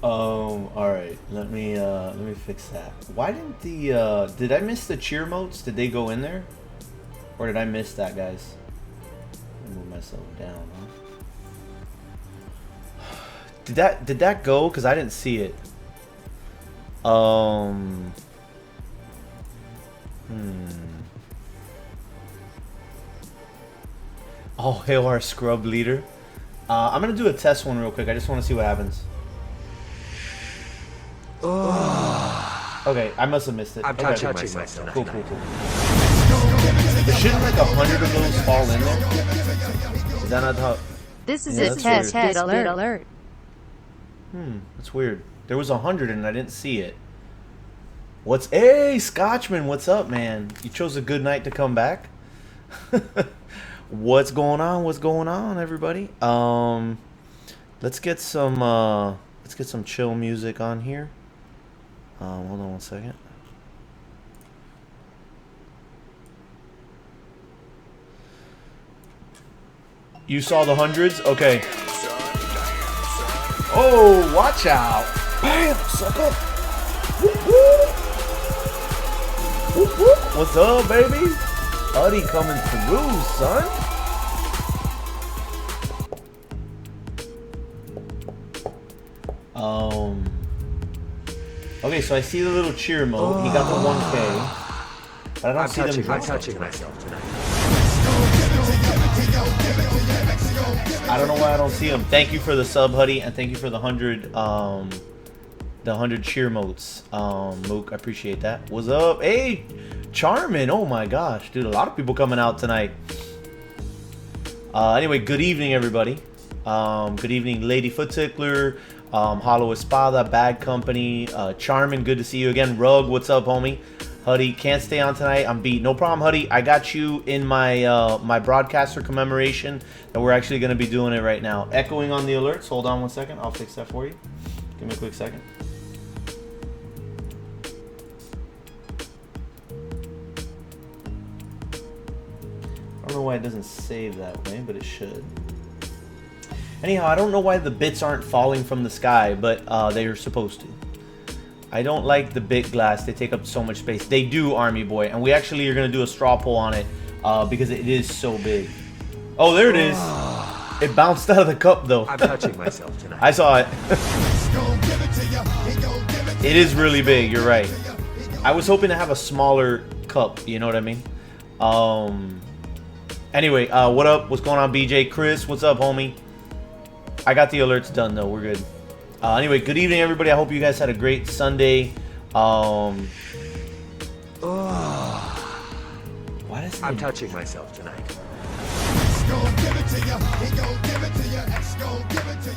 All right. Let me fix that. Why didn't the did I miss the cheer motes? Did they go in there, or did I miss that, guys? Let me move myself down. Huh? Did that go? Cause I didn't see it. Um. Hmm. Oh, hail our scrub leader. I'm gonna do a test one real quick. I just want to see what happens. Okay, I must have missed it. I'm Okay. touching myself. Cool. There shouldn't like 100 of those fall in there. Is that not how? This is Yeah, a that's test alert. That's weird. There was 100 and I didn't see it. Hey, Scotchman, what's up, man? You chose a good night to come back. What's going on? What's going on, everybody? Let's get some chill music on here. Hold on one second. You saw the hundreds? Okay. Oh, watch out. Bam, sucker. Whoop, whoop. Whoop, whoop. What's up, baby? Uddy coming through, son. Okay, so I see the little cheer mode. He got the 1K. But I don't see them. I'm touching myself tonight. I don't know why I don't see him. Thank you for the sub, Huddy, and thank you for the 100 cheer motes. Mook, I appreciate that. What's up? Hey, Charmin. Oh my gosh, dude, a lot of people coming out tonight. Anyway, good evening, everybody. Good evening, Lady Foot Tickler, Hollow Espada, Bad Company, Charmin, good to see you again. Rug, what's up, homie? Huddy, can't stay on tonight. I'm beat. No problem, Huddy. I got you in my my broadcaster commemoration, and we're actually going to be doing it right now. Echoing on the alerts. Hold on one second. I'll fix that for you. Give me a quick second. I don't know why it doesn't save that way, but it should. Anyhow, I don't know why the bits aren't falling from the sky, but they are supposed to. I don't like the bit glass. They take up so much space. They do, Army Boy. And we actually are going to do a straw poll on it because it is so big. Oh, there it is. It bounced out of the cup, though. I'm touching myself tonight. I saw it. It is really big. You're right. I was hoping to have a smaller cup. You know what I mean? Anyway, what up? What's going on, BJ? Chris, what's up, homie? I got the alerts done, though. We're good. Anyway, good evening, everybody. I hope you guys had a great Sunday. Why does I'm touching myself tonight.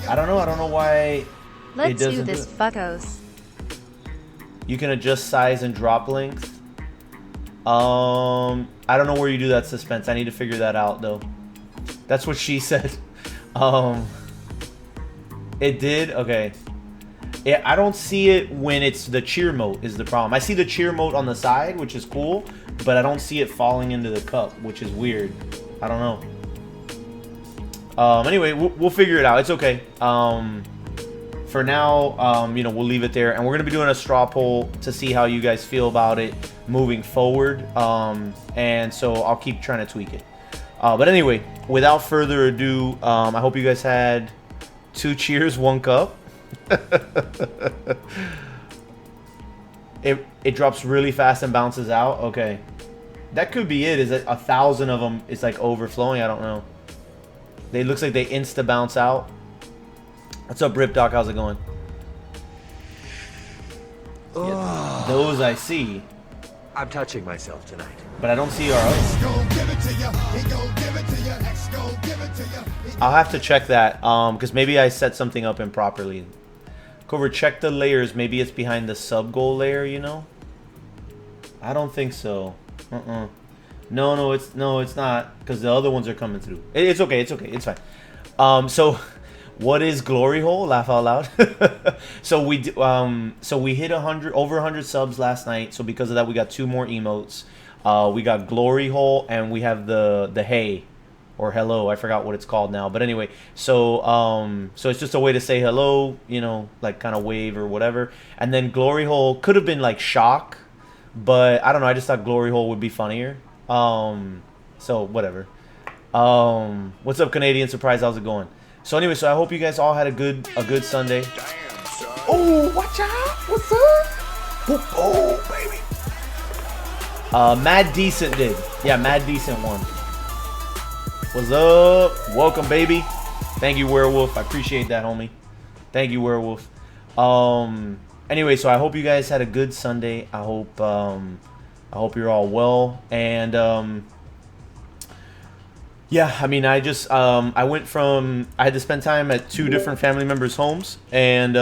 I don't know. I don't know why Let's it doesn't do this, fuckos. You can adjust size and drop length. I don't know where you do that, Suspense. I need to figure that out, though. That's what she said. It did? Okay. Yeah, I don't see it when it's the cheer mode is the problem. I see the cheer mode on the side, which is cool, but I don't see it falling into the cup, which is weird. I don't know. Anyway, we'll figure it out. It's okay. For now, we'll leave it there, and we're going to be doing a straw poll to see how you guys feel about it moving forward. And so I'll keep trying to tweak it. But anyway, without further ado, I hope you guys had 2 cheers, 1 cup. It drops really fast and bounces out. Okay, that could be it. Is it 1,000 of them is like overflowing? I don't know. They looks like they insta bounce out. What's up, Rip Doc? How's it going? Yeah, those I see. I'm touching myself tonight. But I don't see our own. I'll have to check that, because maybe I set something up improperly. Cover, check the layers. Maybe it's behind the sub-goal layer, you know? I don't think so. No, it's not, because the other ones are coming through. It's okay, it's fine. So what is Glory Hole? Laugh out loud. So we hit over 100 subs last night. So because of that, we got 2 more emotes. We got Glory Hole and we have the hay. or hello. I forgot what it's called now. But anyway, so it's just a way to say hello, you know, like kind of wave or whatever. And then glory hole could have been like shock, but I don't know. I just thought glory hole would be funnier. So whatever. What's up, Canadian Surprise? How's it going? So anyway, so I hope you guys all had a good Sunday. Damn, son. Oh, watch out! What's up? Oh, baby. Mad Decent did. Yeah, Mad Decent won. What's up? Welcome, baby. Thank you, Werewolf. I appreciate that, homie. Thank you, Werewolf. Anyway, so I hope you guys had a good Sunday. I hope you're all well. And yeah, I mean, I just I went from I had to spend time at 2 different family members' homes, and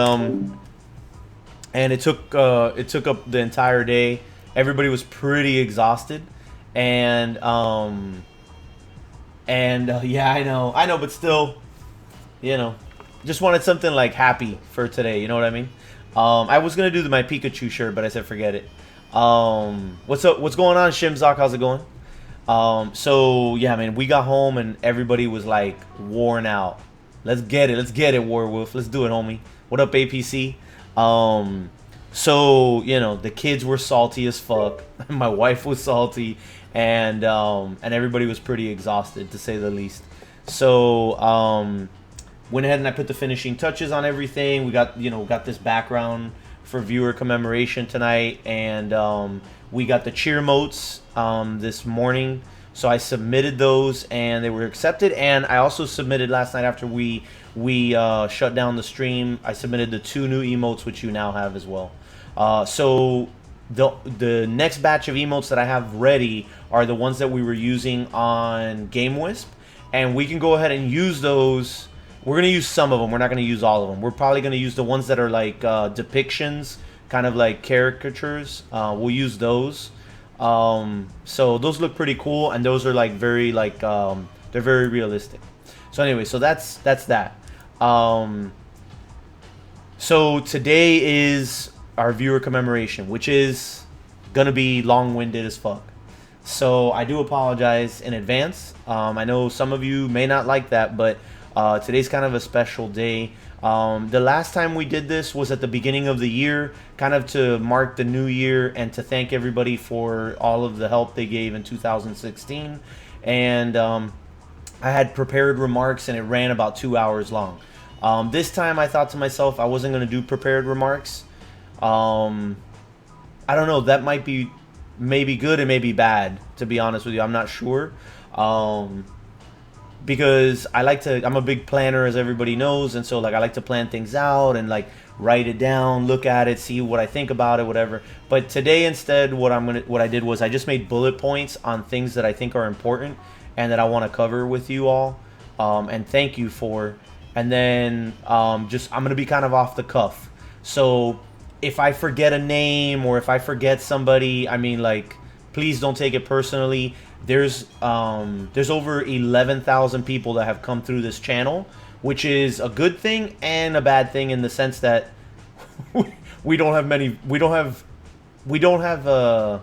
it took up the entire day. Everybody was pretty exhausted, and yeah, I know, but still, you know, just wanted something like happy for today. You know what I mean? I was gonna do my Pikachu shirt, but I said forget it. What's up? What's going on, Shimzok? How's it going? So yeah, man, we got home and everybody was like worn out. Let's get it, Warwolf. Let's do it, homie. What up, APC? So you know, the kids were salty as fuck. My wife was salty, and everybody was pretty exhausted, to say the least. So went ahead and I put the finishing touches on everything. We got this background for viewer commemoration tonight, and we got the cheer motes this morning. So I submitted those and they were accepted, and I also submitted last night after we shut down the stream. I submitted the 2 new emotes, which you now have as well. So the next batch of emotes that I have ready are the ones that we were using on GameWisp, and we can go ahead and use those. We're going to use some of them. We're not going to use all of them. We're probably going to use the ones that are like depictions, kind of like caricatures. We'll use those. So those look pretty cool, and those are like very like they're very realistic. So anyway, so that's that. So today is our viewer commemoration, which is gonna be long-winded as fuck. So I do apologize in advance. I know some of you may not like that, but today's kind of a special day. The last time we did this was at the beginning of the year, kind of to mark the new year and to thank everybody for all of the help they gave in 2016. And I had prepared remarks, and it ran about 2 hours long. This time I thought to myself I wasn't going to do prepared remarks. I don't know, that might be maybe good and maybe bad, to be honest with you. I'm not sure. Because I'm a big planner, as everybody knows, and so like I like to plan things out and like write it down, look at it, see what I think about it, whatever. But today instead, what I did was I just made bullet points on things that I think are important and that I want to cover with you all, and thank you for. And then I'm gonna be kind of off the cuff. So if I forget a name or if I forget somebody, I mean, like, please don't take it personally. There's over 11,000 people that have come through this channel, which is a good thing and a bad thing in the sense that we don't have the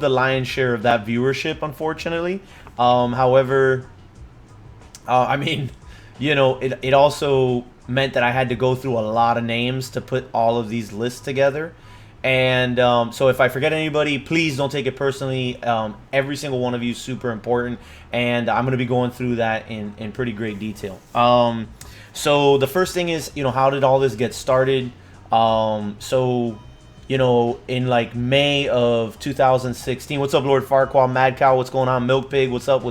lion's share of that viewership, unfortunately. However, I mean, you know, it also meant that I had to go through a lot of names to put all of these lists together. And so if I forget anybody, please don't take it personally. Every single one of you is super important, and I'm going to be going through that in pretty great detail. So the first thing is, you know, how did all this get started? So, you know, in like May of 2016, what's up, Lord Farquaad, Mad Cow, what's going on, Milk Pig, what's up?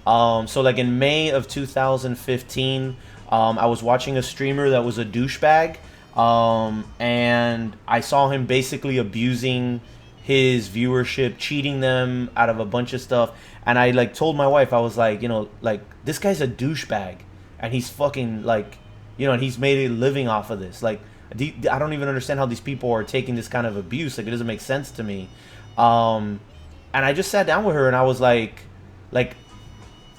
So like in May of 2015, I was watching a streamer that was a douchebag. And I saw him basically abusing his viewership, cheating them out of a bunch of stuff. And I like told my wife, I was like, you know, like, this guy's a douchebag, and he's fucking like, you know, and he's made a living off of this. Like, I don't even understand how these people are taking this kind of abuse. Like, it doesn't make sense to me. And I just sat down with her and I was like,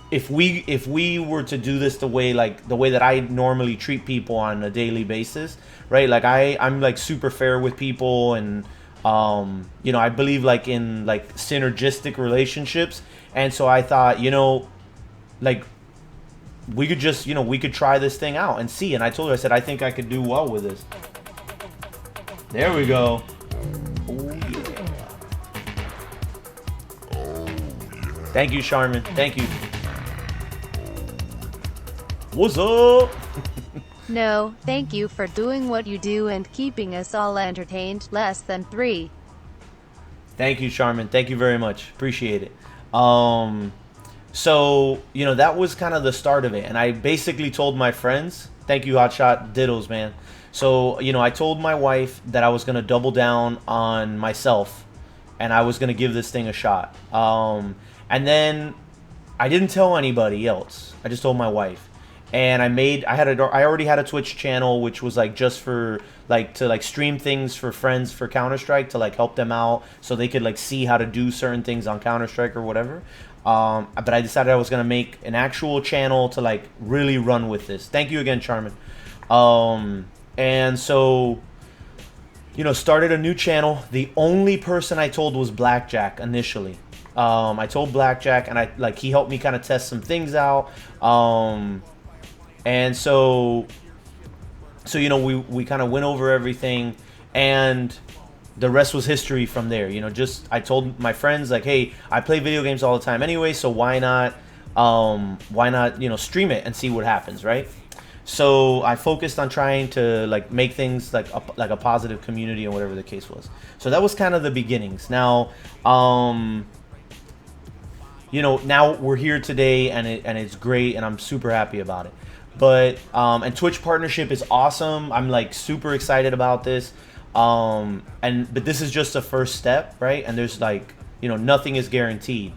if we were to do this the way that I normally treat people on a daily basis, right? Like I'm like super fair with people, and You know, I believe like in like synergistic relationships, and so I thought, you know, like we could just, you know, we could try this thing out and see. And I told her, I said, I think I could do well with this. There we go. Oh yeah. Thank you, Charmin. Thank you. What's up? No, thank you for doing what you do and keeping us all entertained. Less than 3. Thank you, Charmin. Thank you very much. Appreciate it. So, you know, that was kind of the start of it. And I basically told my friends, thank you, Hotshot, dittos, man. So, you know, I told my wife that I was going to double down on myself and I was going to give this thing a shot. And then I didn't tell anybody else. I just told my wife. And I already had a Twitch channel, which was like just for like to like stream things for friends for Counter-Strike to like help them out so they could like see how to do certain things on Counter-Strike or whatever. But I decided I was gonna make an actual channel to like really run with this. Thank you again, Charmin. And so, you know, started a new channel. The only person I told was Blackjack initially. I told Blackjack, and he helped me kind of test some things out. And so you know, we kind of went over everything, and the rest was history from there. You know, just I told my friends like, hey, I play video games all the time anyway, so why not you know, stream it and see what happens, right? So I focused on trying to like make things like a positive community and whatever the case was. So that was kind of the beginnings. Now, you know, now we're here today, and it's great, and I'm super happy about it. But and Twitch partnership is awesome. I'm like super excited about this. But this is just a first step, right? And there's like, you know, nothing is guaranteed.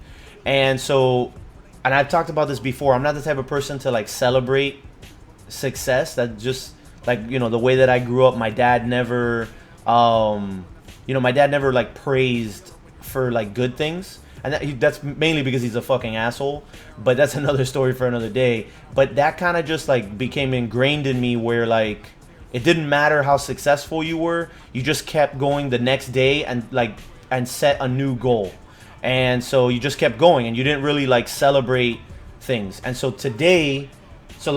And so, and I've talked about this before, I'm not the type of person to like celebrate success. That just like, you know, the way that I grew up, my dad never you know, my dad never like praised for like good things. And that's mainly because he's a fucking asshole. But that's another story for another day. But that kind of just like became ingrained in me, where like it didn't matter how successful you were, you just kept going the next day and set a new goal. And so you just kept going, and you didn't really like celebrate things. And so today, so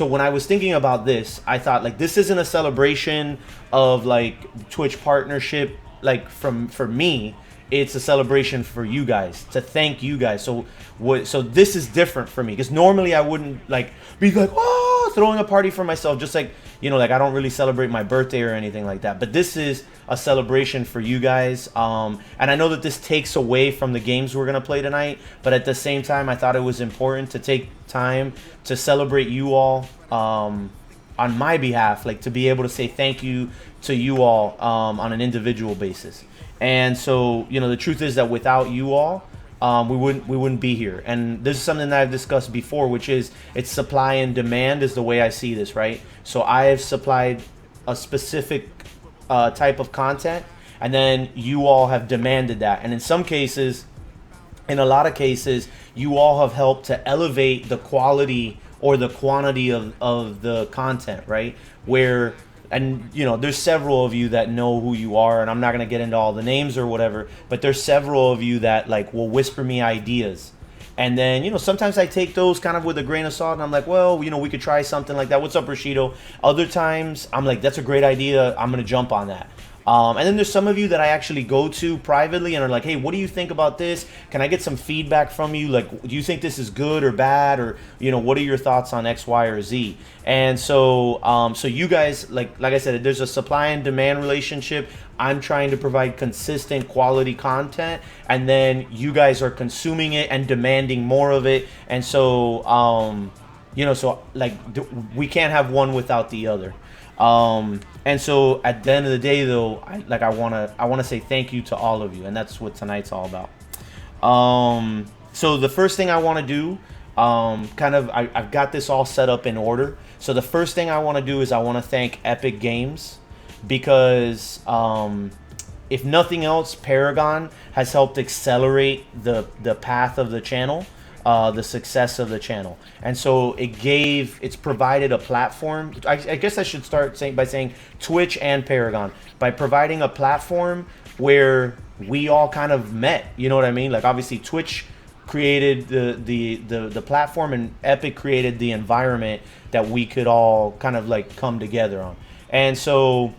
when I was thinking about this, I thought like this isn't a celebration of like Twitch partnership like for me. It's a celebration for you guys, to thank you guys. So this is different for me, because normally I wouldn't like be like, oh, throwing a party for myself, just like, you know, like I don't really celebrate my birthday or anything like that. But this is a celebration for you guys. And I know that this takes away from the games we're gonna play tonight, but at the same time, I thought it was important to take time to celebrate you all on my behalf, like to be able to say thank you to you all on an individual basis. And so, you know, the truth is that without you all, we wouldn't be here. And this is something that I've discussed before, which is it's supply and demand is the way I see this, right? So I have supplied a specific type of content, and then you all have demanded that. And in some cases, in a lot of cases, you all have helped to elevate the quality or the quantity of the content, right? Where, and you know, there's several of you that know who you are, and I'm not going to get into all the names or whatever, but there's several of you that like will whisper me ideas. And then, you know, sometimes I take those kind of with a grain of salt, and I'm like, well, you know, we could try something like that. What's up, Rashido? Other times I'm like, that's a great idea, I'm going to jump on that. And then there's some of you that I actually go to privately and are like, hey, what do you think about this? Can I get some feedback from you? Like, do you think this is good or bad? Or, you know, what are your thoughts on X, Y, or Z? And so, so you guys, like I said, there's a supply and demand relationship. I'm trying to provide consistent quality content, and then you guys are consuming it and demanding more of it. And so, you know, so like we can't have one without the other. And so at the end of the day, though, I want to say thank you to all of you, and that's what tonight's all about. So the first thing I want to do, I've got this all set up in order. So the first thing I want to do is I want to thank Epic Games, because if nothing else, Paragon has helped accelerate the path of the channel. The success of the channel, and so it's provided a platform. I guess I should start by saying Twitch and Paragon, by providing a platform where we all kind of met. You know what I mean? Like obviously Twitch created the platform, and Epic created the environment that we could all kind of like come together on. And so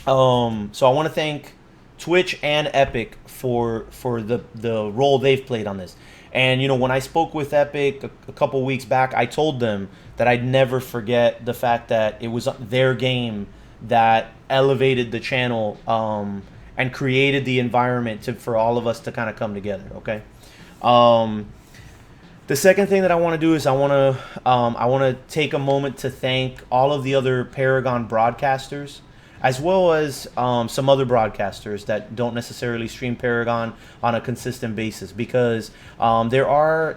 so I want to thank Twitch and Epic for the role they've played on this. And you know, when I spoke with Epic a couple weeks back, I told them that I'd never forget the fact that it was their game that elevated the channel and created the environment for all of us to kind of come together. Okay. The second thing that I want to do is I want to take a moment to thank all of the other Paragon broadcasters, as well as some other broadcasters that don't necessarily stream Paragon on a consistent basis, because there are,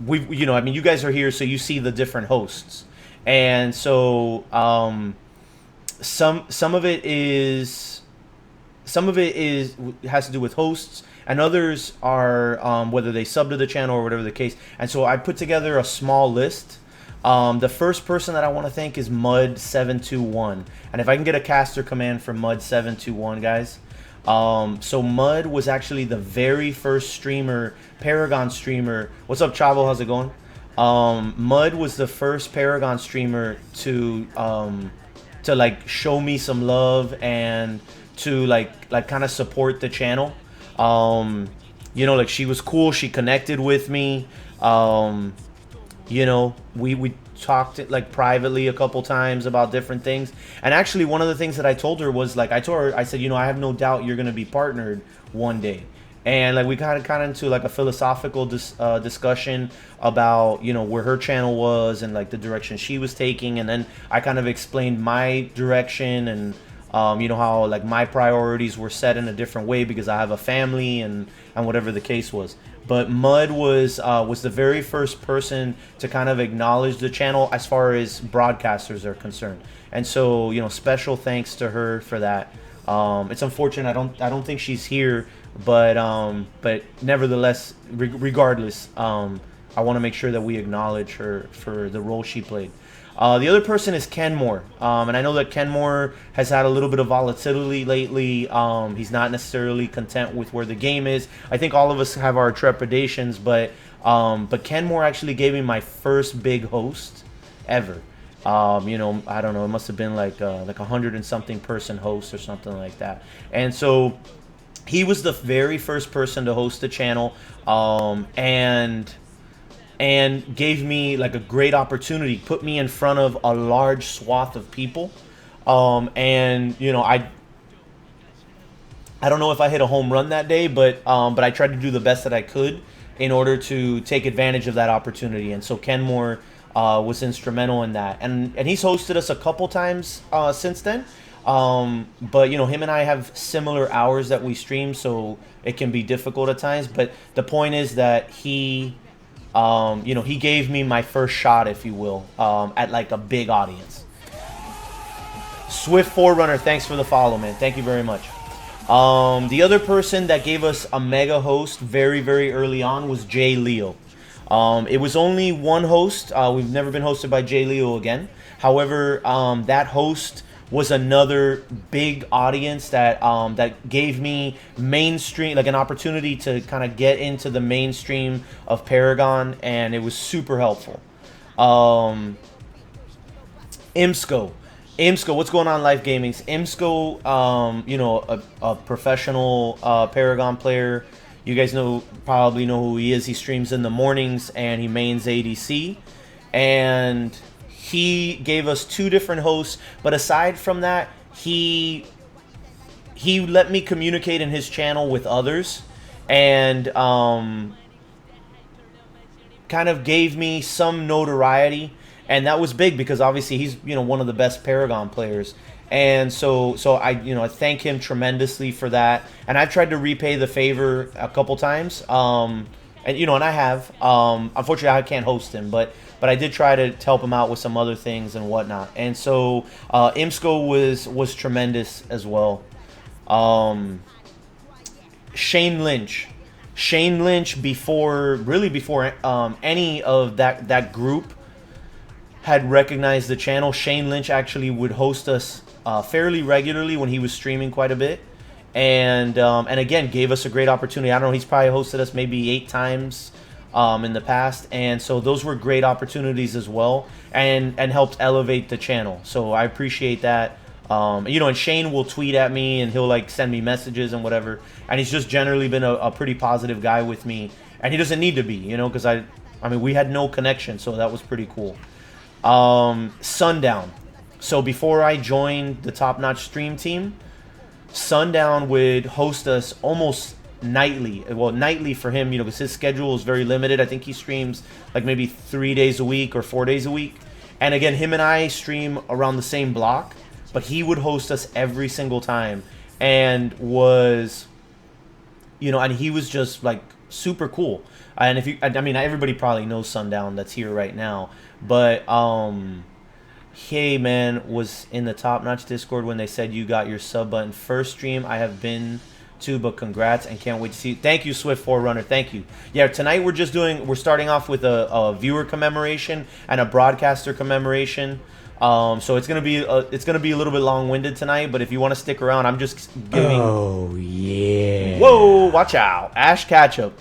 you know, I mean, you guys are here, so you see the different hosts, and so some of it has to do with hosts, and others are whether they sub to the channel or whatever the case. And so I put together a small list. The first person that I want to thank is Mud721, and if I can get a caster command from Mud721, guys. So Mud was actually the very first streamer, Paragon streamer. What's up, Chavo? How's it going? Mud was the first Paragon streamer to like show me some love and to like kind of support the channel. You know, like she was cool. She connected with me. You know, we talked like privately a couple times about different things. And actually, one of the things that I told her was like, I said, you know, I have no doubt you're gonna be partnered one day. And like we kind of into like a philosophical discussion about, you know, where her channel was and like the direction she was taking. And then I kind of explained my direction and you know, how like my priorities were set in a different way because I have a family and whatever the case was. But Mud was the very first person to kind of acknowledge the channel as far as broadcasters are concerned. And so, you know, special thanks to her for that. It's unfortunate I don't think she's here, but nevertheless, regardless, I want to make sure that we acknowledge her for the role she played. The other person is Kenmore, and I know that Kenmore has had a little bit of volatility lately. He's not necessarily content with where the game is. I think all of us have our trepidations, but Kenmore actually gave me my first big host ever. You know, I don't know, it must have been like 100 and something person host or something like that. And so he was the very first person to host the channel, and gave me like a great opportunity, put me in front of a large swath of people. And you know, I don't know if I hit a home run that day, but I tried to do the best that I could in order to take advantage of that opportunity. And so Kenmore was instrumental in that, and he's hosted us a couple times since then. But you know, him and I have similar hours that we stream, so it can be difficult at times. But the point is that he you know, he gave me my first shot, if you will, at like a big audience. Swift Forerunner, thanks for the follow, man. Thank you very much. The other person that gave us a mega host very, very early on was Jay Leo. It was only one host. We've never been hosted by Jay Leo again. However, that host was another big audience that that gave me mainstream, like an opportunity to kind of get into the mainstream of Paragon, and it was super helpful. Imsco, what's going on, Life Gaming's? Imsco, you know, a professional Paragon player. You guys probably know who he is. He streams in the mornings and he mains ADC, and he gave us 2 different hosts, but aside from that, he let me communicate in his channel with others, and kind of gave me some notoriety, and that was big because obviously he's, you know, one of the best Paragon players, and so I, you know, I thank him tremendously for that, and I've tried to repay the favor a couple times, and you know, and I have, unfortunately I can't host him, but I did try to help him out with some other things and whatnot. And so Imsco was tremendous as well. Shane Lynch, before any of that group had recognized the channel, Shane Lynch actually would host us fairly regularly when he was streaming quite a bit. and again gave us a great opportunity. I don't know, he's probably hosted us maybe 8 times in the past, and so those were great opportunities as well, and helped elevate the channel. So I appreciate that. You know, and Shane will tweet at me and he'll like send me messages and whatever, and he's just generally been a pretty positive guy with me, and he doesn't need to be, you know, because I mean we had no connection, so that was pretty cool. Sundown. So before I joined the Top Notch Stream Team, Sundown would host us almost nightly. Well, nightly for him, you know, because his schedule is very limited. I think he streams like maybe 3 days a week or 4 days a week. And again, him and I stream around the same block, but he would host us every single time, and was, you know, and he was just like super cool. And if you, I mean, everybody probably knows Sundown that's here right now, but hey man, was in the Top Notch Discord when they said you got your sub button. First stream I have been to, but congrats and can't wait to see you. Thank you, Swift Forerunner. Thank you. Yeah, tonight we're starting off with a viewer commemoration and a broadcaster commemoration. So it's gonna be a little bit long-winded tonight, but if you want to stick around, I'm just giving. Oh yeah. Whoa! Watch out, Ash Ketchup.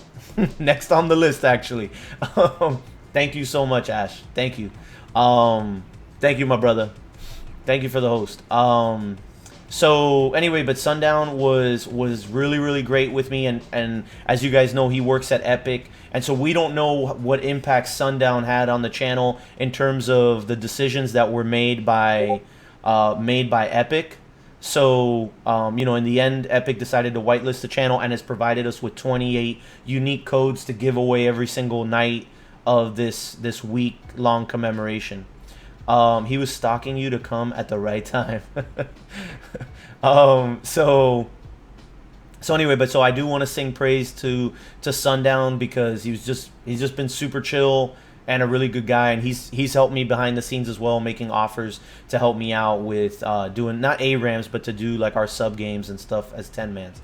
Next on the list, actually. Thank you so much, Ash. Thank you. Thank you, my brother. Thank you for the host. So anyway, but Sundown was really, really great with me, and as you guys know, he works at Epic, and so we don't know what impact Sundown had on the channel in terms of the decisions that were made by Epic. So you know, in the end, Epic decided to whitelist the channel and has provided us with 28 unique codes to give away every single night of this week-long commemoration. He was stalking you to come at the right time. So anyway, but so I do want to sing praise to Sundown, because he's just been super chill and a really good guy, and he's helped me behind the scenes as well, making offers to help me out with doing not ARAMs, but to do like our sub games and stuff as 10-mans.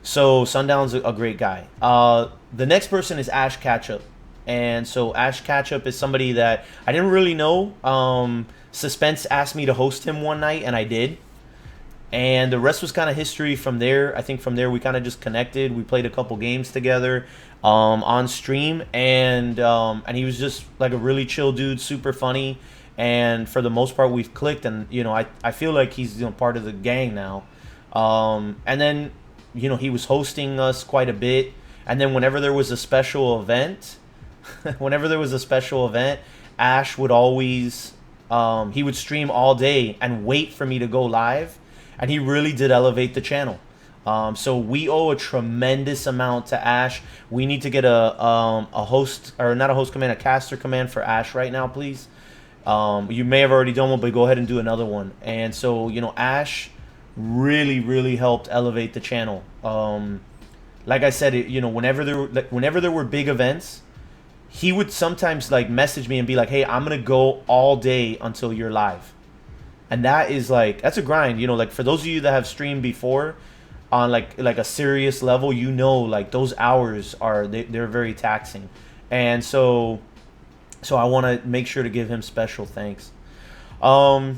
So Sundown's a great guy. The next person is Ash Ketchup. And so Ash Ketchup is somebody that I didn't really know. Suspense asked me to host him one night, and I did. And the rest was kind of history from there. I think from there we kind of just connected. We played a couple games together on stream, and he was just like a really chill dude, super funny. And for the most part, we've clicked, and you know, I feel like he's, you know, part of the gang now. And then, you know, he was hosting us quite a bit. And then whenever there was a special event. Ash would always, he would stream all day and wait for me to go live, and he really did elevate the channel. So we owe a tremendous amount to Ash. We need to get a host, or not a host command, a caster command for Ash right now, please. You may have already done one, but go ahead and do another one. And so, you know, Ash really, really helped elevate the channel. Like I said, you know, whenever there were big events, he would sometimes like message me and be like, hey, I'm gonna go all day until you're live. And that is like, that's a grind, you know, like for those of you that have streamed before on like a serious level, you know, like those hours are, they're very taxing. And so I want to make sure to give him special thanks. The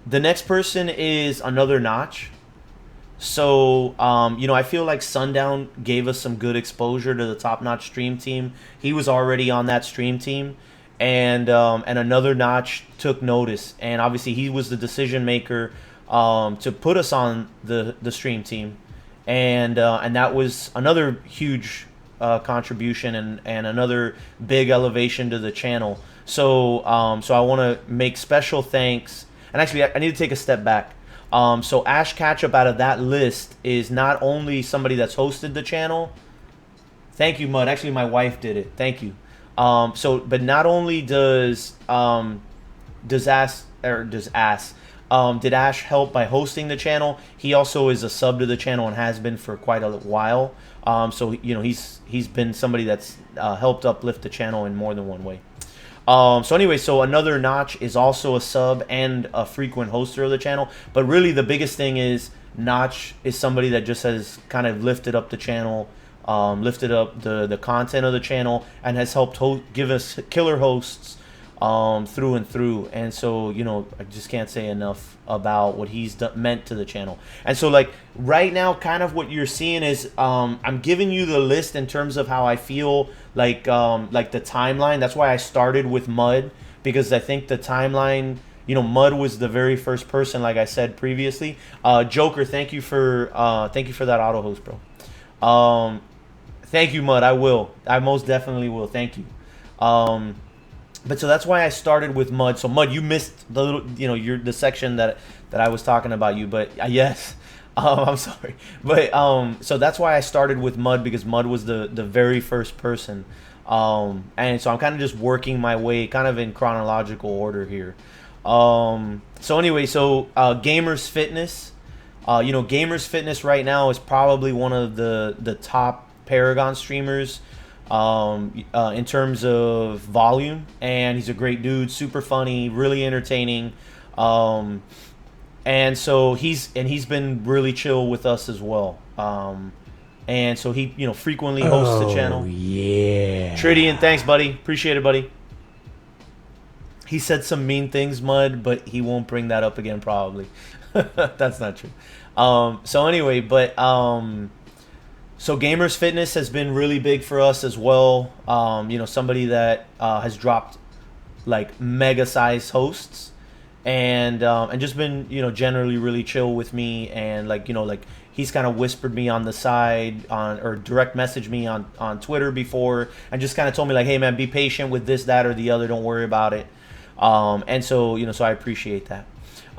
next person is another Notch. So, you know, I feel like Sundown gave us some good exposure to the Top Notch Stream Team. He was already on that stream team, and another Notch took notice, and obviously he was the decision maker to put us on the stream team, and that was another huge contribution and another big elevation to the channel. So I want to make special thanks, and actually I need to take a step back. So Ash Ketchup out of that list is not only somebody that's hosted the channel. Thank you, Mud. Actually, my wife did it. Thank you. But not only did Ash help by hosting the channel, he also is a sub to the channel and has been for quite a while. So you know, he's been somebody that's helped uplift the channel in more than one way. So anyway, so another Notch is also a sub and a frequent hoster of the channel. But really the biggest thing is Notch is somebody that just has kind of lifted up the channel, lifted up the content of the channel, and has helped give us killer hosts through and through. And so, you know, I just can't say enough about what he's meant to the channel. And so, like, right now, kind of what you're seeing is I'm giving you the list in terms of how I feel like the timeline. That's why I started with Mud, because I think the timeline, you know, Mud was the very first person, like I said previously. Joker, thank you for that auto host, bro. Thank you, Mud. I most definitely will. Thank you. But so that's why I started with Mud. So Mud, you missed the little, you know, the section that I was talking about you. But yes, I'm sorry. But so that's why I started with Mud, because Mud was the very first person. And so I'm kind of just working my way, kind of in chronological order here. So anyway, so Gamers Fitness, you know, Gamers Fitness right now is probably one of the top Paragon streamers. In terms of volume, and he's a great dude, super funny, really entertaining, and so he's been really chill with us as well, and so he, you know, frequently hosts the channel. Yeah. Tridian, thanks, buddy, appreciate it, buddy. He said some mean things, Mud, but he won't bring that up again, probably. That's not true. So anyway, but so Gamers Fitness has been really big for us as well. You know, somebody that has dropped like mega size hosts, and just been, you know, generally really chill with me, and like, you know, like he's kind of whispered me on the side or direct messaged me on Twitter before, and just kind of told me like, hey man, be patient with this, that, or the other, don't worry about it. And so, you know, so I appreciate that.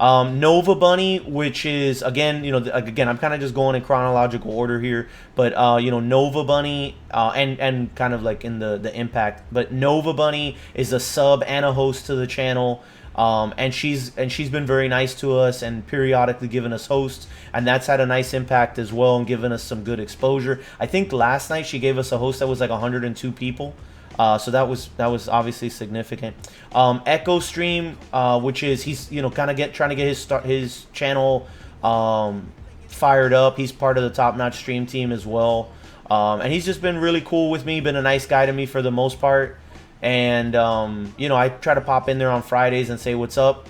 Nova Bunny, which is, again, you know, again, I'm kind of just going in chronological order here, but you know, Nova Bunny, and kind of like in the impact, but Nova Bunny is a sub and a host to the channel, and she's been very nice to us and periodically giving us hosts, and that's had a nice impact as well and given us some good exposure. I think last night she gave us a host that was like 102 people. So that was obviously significant. Echo Stream, which is, he's, you know, kind of trying to get his channel fired up. He's part of the Top Notch Stream team as well, and he's just been really cool with me, been a nice guy to me for the most part. And you know, I try to pop in there on Fridays and say what's up.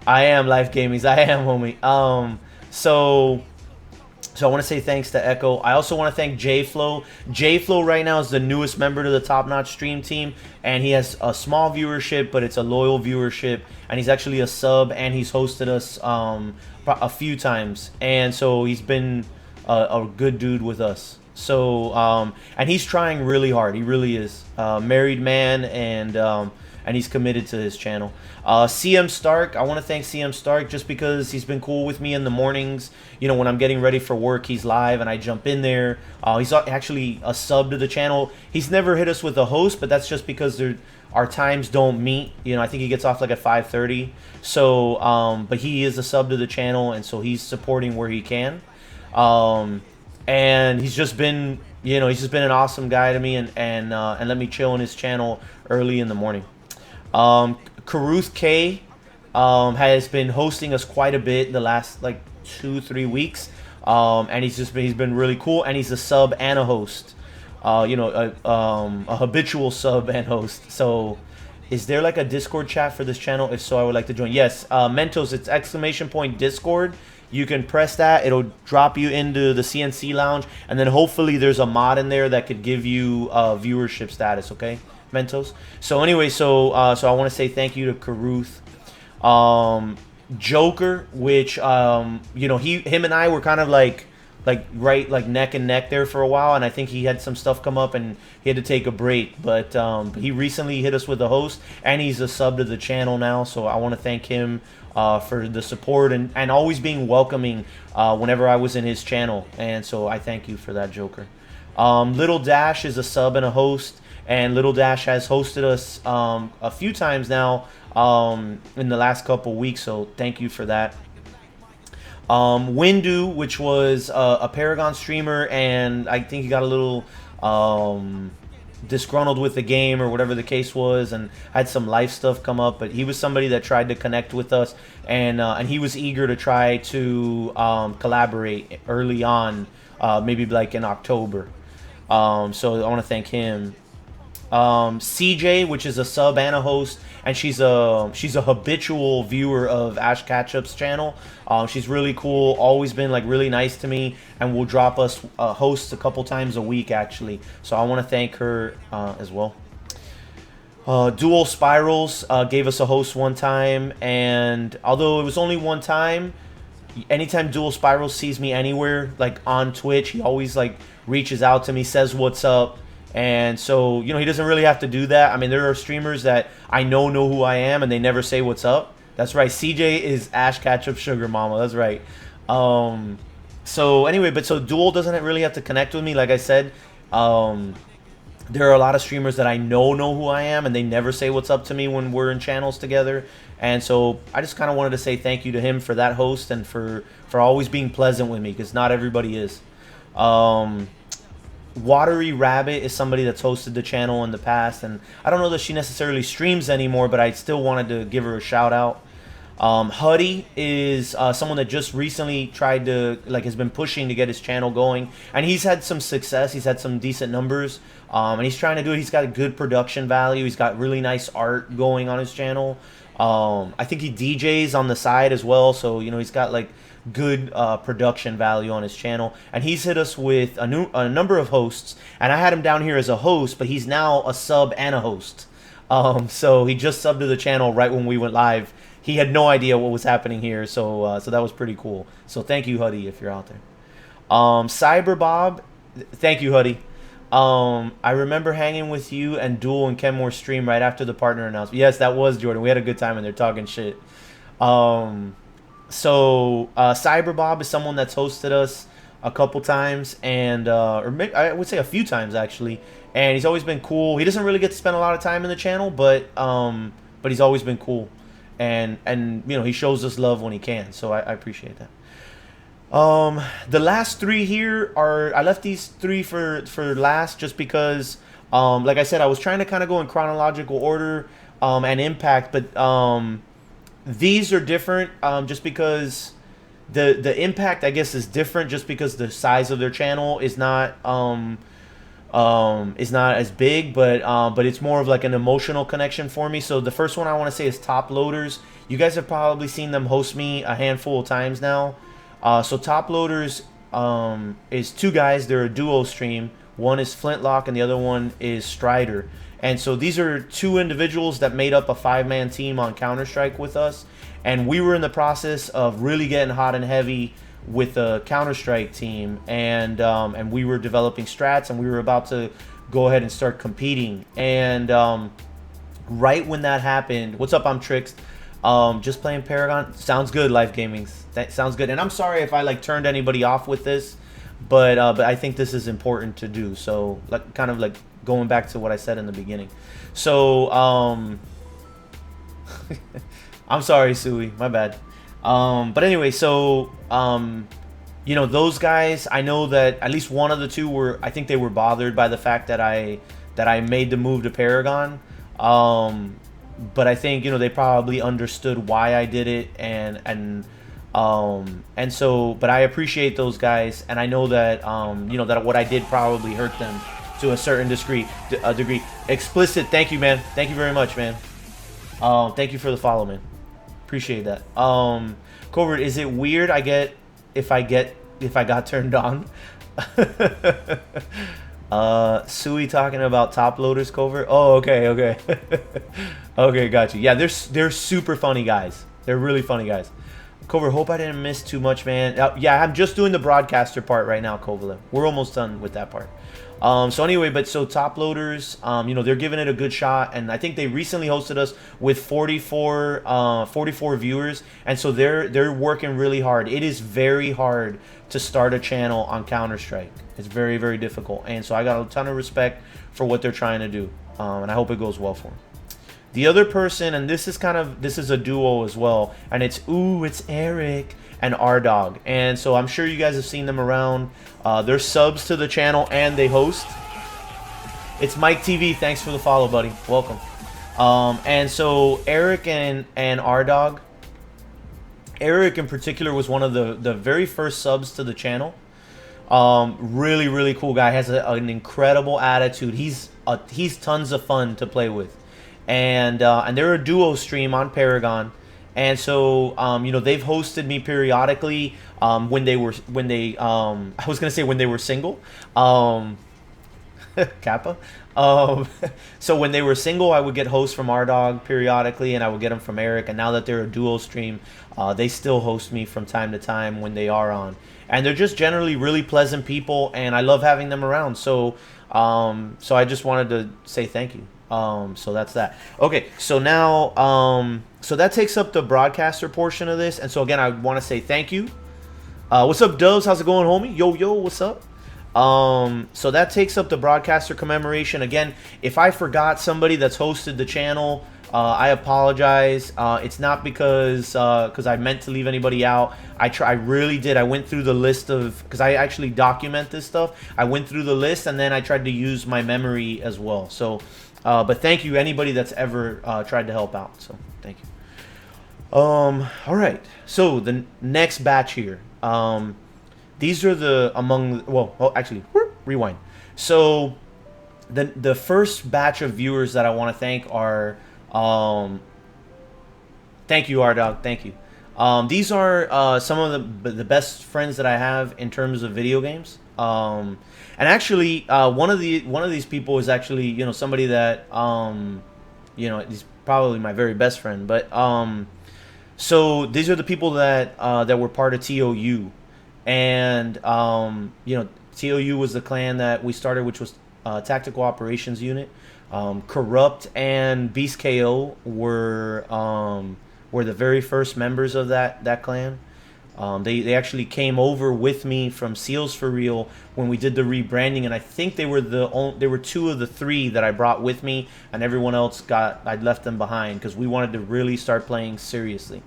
I am Life Gamings. I am, homie. So I want to say thanks to Echo. I also want to thank JFlow. JFlow right now is the newest member to the Top Notch Stream team, and he has a small viewership, but it's a loyal viewership, and he's actually a sub, and he's hosted us a few times, and so he's been a good dude with us. So and he's trying really hard. He really is. Married man, and he's committed to his channel. CM Stark, I want to thank CM Stark just because he's been cool with me in the mornings. You know, when I'm getting ready for work, he's live and I jump in there. He's actually a sub to the channel. He's never hit us with a host, but that's just because our times don't meet. You know, I think he gets off like at 5:30. So, but he is a sub to the channel, and so he's supporting where he can. And he's just been, you know, he's just been an awesome guy to me, and let me chill on his channel early in the morning. Karuth K has been hosting us quite a bit the last like 2-3 weeks, and he's been really cool, and he's a sub and a host, you know, a habitual sub and host. So is there like a Discord chat for this channel? If so, I would like to join. Yes, Mentos, it's !Discord. You can press that, it'll drop you into the CNC lounge, and then hopefully there's a mod in there that could give you viewership status. Okay, Mentos. So anyway, so I want to say thank you to Karuth. Joker, which you know, him and I were kind of like neck and neck there for a while, and I think he had some stuff come up and he had to take a break, but he recently hit us with a host, and he's a sub to the channel now, so I want to thank him for the support and always being welcoming whenever I was in his channel, and so I thank you for that, Joker. Little Dash is a sub and a host, and Little Dash has hosted us a few times now in the last couple weeks, so thank you for that. Windu, which was a Paragon streamer, and I think he got a little disgruntled with the game or whatever the case was, and had some life stuff come up, but he was somebody that tried to connect with us, and he was eager to try to collaborate early on, maybe like in October. So I want to thank him. CJ, which is a sub and a host, and she's a habitual viewer of Ash Ketchup's channel. She's really cool, always been like really nice to me, and will drop us hosts a couple times a week actually. So I want to thank her as well. Dual Spirals gave us a host one time, and although it was only one time, anytime Dual Spirals sees me anywhere, like on Twitch, he always like reaches out to me, says what's up. And so, you know, he doesn't really have to do that. I mean, there are streamers that I know who I am, and they never say what's up. That's right. CJ is Ash Ketchup Sugar Mama. That's right. So anyway, but so Dual doesn't really have to connect with me. Like I said, there are a lot of streamers that I know who I am, and they never say what's up to me when we're in channels together. And so I just kind of wanted to say thank you to him for that host, and for always being pleasant with me, because not everybody is. Watery Rabbit is somebody that's hosted the channel in the past, and I don't know that she necessarily streams anymore, but I still wanted to give her a shout out. Huddy is someone that just recently tried to, like, has been pushing to get his channel going, and he's had some success. He's had some decent numbers, and he's trying to do it. He's got a good production value. He's got really nice art going on his channel. I think he DJs on the side as well, so you know, he's got like good production value on his channel, and he's hit us with a number of hosts, and I had him down here as a host, but he's now a sub and a host. So he just subbed to the channel right when we went live. He had no idea what was happening here, so so that was pretty cool. So thank you, Huddy, if you're out there. Cyber Bob, thank you, Huddy. I remember hanging with you and Dual and Kenmore stream right after the partner announcement. Yes, that was Jordan. We had a good time, and they're talking shit. So Cyber Bob is someone that's hosted us a couple times, and or maybe, I would say a few times actually, and he's always been cool. He doesn't really get to spend a lot of time in the channel, but he's always been cool, and you know, he shows us love when he can, so I appreciate that. The last three here are, I left these three for last just because like I said, I was trying to kind of go in chronological order and impact, but these are different just because the impact, I guess, is different just because the size of their channel is not as big, but it's more of like an emotional connection for me. So the first one I want to say is Top Loaders. You guys have probably seen them host me a handful of times now. So Top Loaders is two guys. They're a duo stream. One is Flintlock and the other one is Strider. And so these are two individuals that made up a 5-man team on Counter-Strike with us. And we were in the process of really getting hot and heavy with the Counter-Strike team. And we were developing strats, and we were about to go ahead and start competing. And right when that happened, what's up, I'm Trix. Just playing Paragon. Sounds good, Life Gaming. That sounds good. And I'm sorry if I like turned anybody off with this, but I think this is important to do. So like, kind of like going back to what I said in the beginning. So I'm sorry, Sui, my bad. But anyway, so you know, those guys, I know that at least one of the two were, I think they were bothered by the fact that I made the move to Paragon. But I think, you know, they probably understood why I did it, and so, but I appreciate those guys, and I know that you know, that what I did probably hurt them to a certain degree. Explicit, thank you, man. Thank you very much, man. Thank you for the follow, man. Appreciate that. Covert, is it weird if I got turned on? Sui talking about Top Loaders, Covert. Oh, okay. Okay, got you. Yeah, they're super funny guys. They're really funny guys. Covert, hope I didn't miss too much, man. Yeah, I'm just doing the broadcaster part right now, Kovalev. We're almost done with that part. So anyway, but so Top Loaders, you know, they're giving it a good shot, and I think they recently hosted us with 44 viewers, and so they're working really hard. It is very hard to start a channel on Counter-Strike. It's very, very difficult, and so I got a ton of respect for what they're trying to do, and I hope it goes well for them. The other person, and this is a duo as well, and it's Eric and R-Dog, and so I'm sure you guys have seen them around. They're subs to the channel and they host. It's Mike TV. Thanks for the follow, buddy. Welcome. And so Eric and R-Dog. Eric in particular was one of the very first subs to the channel. Really, really cool guy. Has an incredible attitude. He's tons of fun to play with, and they're a duo stream on Paragon, and so you know, they've hosted me periodically when they I was gonna say when they were single. Kappa. Um, so when they were single, I would get hosts from R Dog periodically, and I would get them from Eric. And now that they're a duo stream, they still host me from time to time when they are on. And they're just generally really pleasant people, and I love having them around. So, so I just wanted to say thank you. So that's that. Okay, so now, so that takes up the broadcaster portion of this. And so again, I want to say thank you. What's up, Doves? How's it going, homie? Yo, what's up? So that takes up the broadcaster commemoration. Again, if I forgot somebody that's hosted the channel, I apologize. It's not because I meant to leave anybody out. I really did. I went through the list of, because I actually document this stuff. I went through the list, and then I tried to use my memory as well. So, but thank you anybody that's ever tried to help out. So thank you. All right. So the next batch here. These are the actually, rewind. So the first batch of viewers that I want to thank are thank you, R-Dog, thank you. These are some of the best friends that I have in terms of video games. And actually, one of these people is actually, you know, somebody that you know, he's probably my very best friend. But so these are the people that that were part of TOU. And you know, TOU was the clan that we started, which was Tactical Operations Unit. Corrupt and Beast KO were the very first members of that clan. They actually came over with me from Seals for Real when we did the rebranding, and I think they were two of the three that I brought with me, and everyone else I'd left them behind because we wanted to really start playing seriously.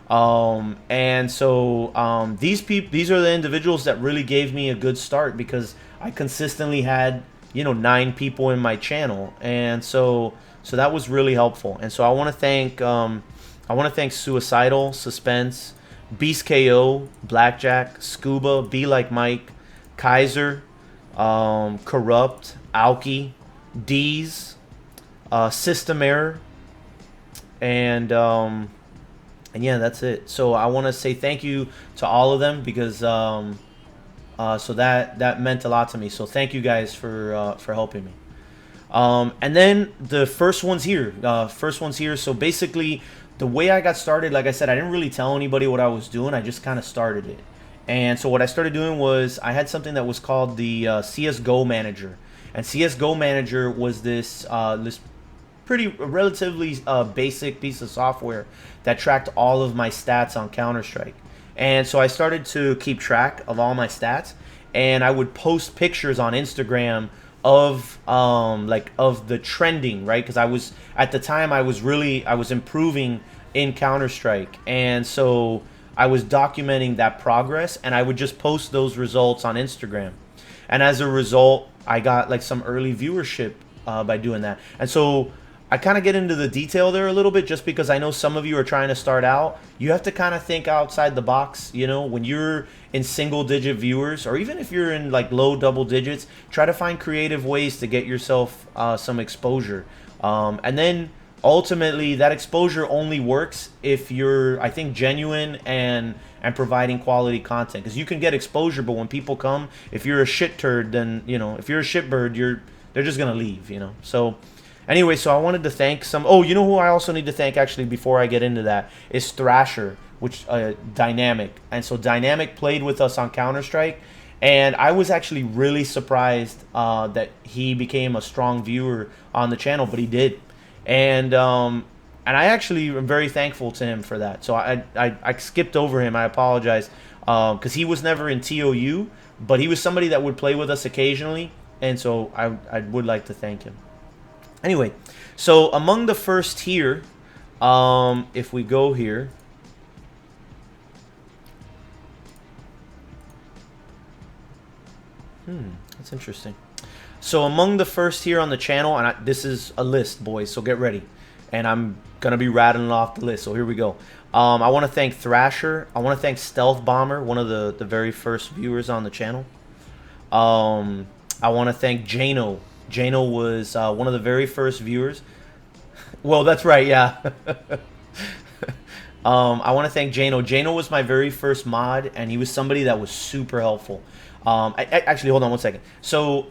And so these are the individuals that really gave me a good start, because I consistently had, you know, 9 people in my channel, and so that was really helpful. And so I want to thank Suicidal, Suspense, Beast KO, Blackjack, Scuba, Be Like Mike, Kaiser, Corrupt, Alki, D's, System Error, and yeah, that's it. So I want to say thank you to all of them, because so that meant a lot to me. So thank you guys for helping me. And then the first one's here. So basically, the way I got started, like I said, I didn't really tell anybody what I was doing. I just kind of started it. And so what I started doing was I had something that was called the CSGO Manager. And CSGO Manager was this pretty relatively basic piece of software that tracked all of my stats on Counter-Strike. And so I started to keep track of all my stats, and I would post pictures on Instagram of of the trending, right? Because I was, at the time, I was improving in Counter-Strike, and so I was documenting that progress, and I would just post those results on Instagram. And as a result, I got like some early viewership by doing that. And so I kind of get into the detail there a little bit, just because I know some of you are trying to start out. You have to kind of think outside the box, you know, when you're in single-digit viewers, or even if you're in like low double digits, try to find creative ways to get yourself some exposure. And then ultimately, that exposure only works if you're, I think, genuine and providing quality content. Because you can get exposure, but when people come, if you're a shit turd, then, you know, if you're a shitbird, they're just gonna leave, you know. So anyway, so I wanted to thank some... Oh, you know who I also need to thank, actually, before I get into that, is Thrasher, which Dynamic. And so Dynamic played with us on Counter-Strike, and I was actually really surprised that he became a strong viewer on the channel, but he did. And I actually am very thankful to him for that. So I skipped over him. I apologize, because he was never in TOU, but he was somebody that would play with us occasionally, and so I would like to thank him. Anyway, so among the first here, if we go here, that's interesting. So among the first here on the channel, and this is a list, boys, so get ready. And I'm going to be rattling off the list, so here we go. I want to thank Thrasher. I want to thank Stealth Bomber, one of the very first viewers on the channel. I want to thank Jano. Jano was one of the very first viewers. Well, that's right, yeah. I want to thank Jano. Jano was my very first mod, and he was somebody that was super helpful. Actually, hold on one second. So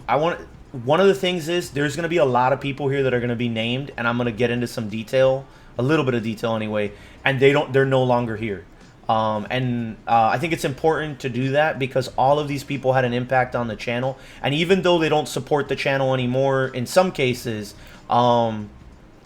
one of the things is there's going to be a lot of people here that are going to be named, and I'm going to get into some detail, a little bit of detail anyway, and they're no longer here. I think it's important to do that because all of these people had an impact on the channel, and even though they don't support the channel anymore in some cases,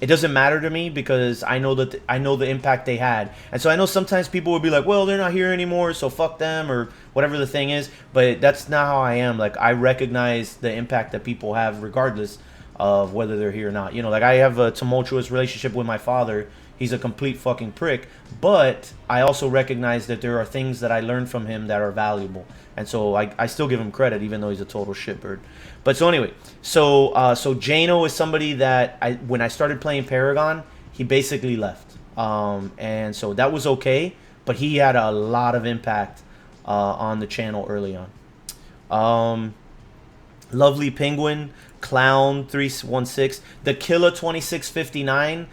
it doesn't matter to me because I know that I know the impact they had. And so I know sometimes people would be like, well, they're not here anymore, so fuck them, or whatever the thing is. But that's not how I am. Like, I recognize the impact that people have regardless of whether they're here or not. You know, like, I have a tumultuous relationship with my father. He's a complete fucking prick. But I also recognize that there are things that I learned from him that are valuable. And so I still give him credit, even though he's a total shitbird. But so anyway, so Jano is somebody that when I started playing Paragon, he basically left. And so that was okay, but he had a lot of impact on the channel early on. Lovely Penguin, Clown 316, the Killer 2659,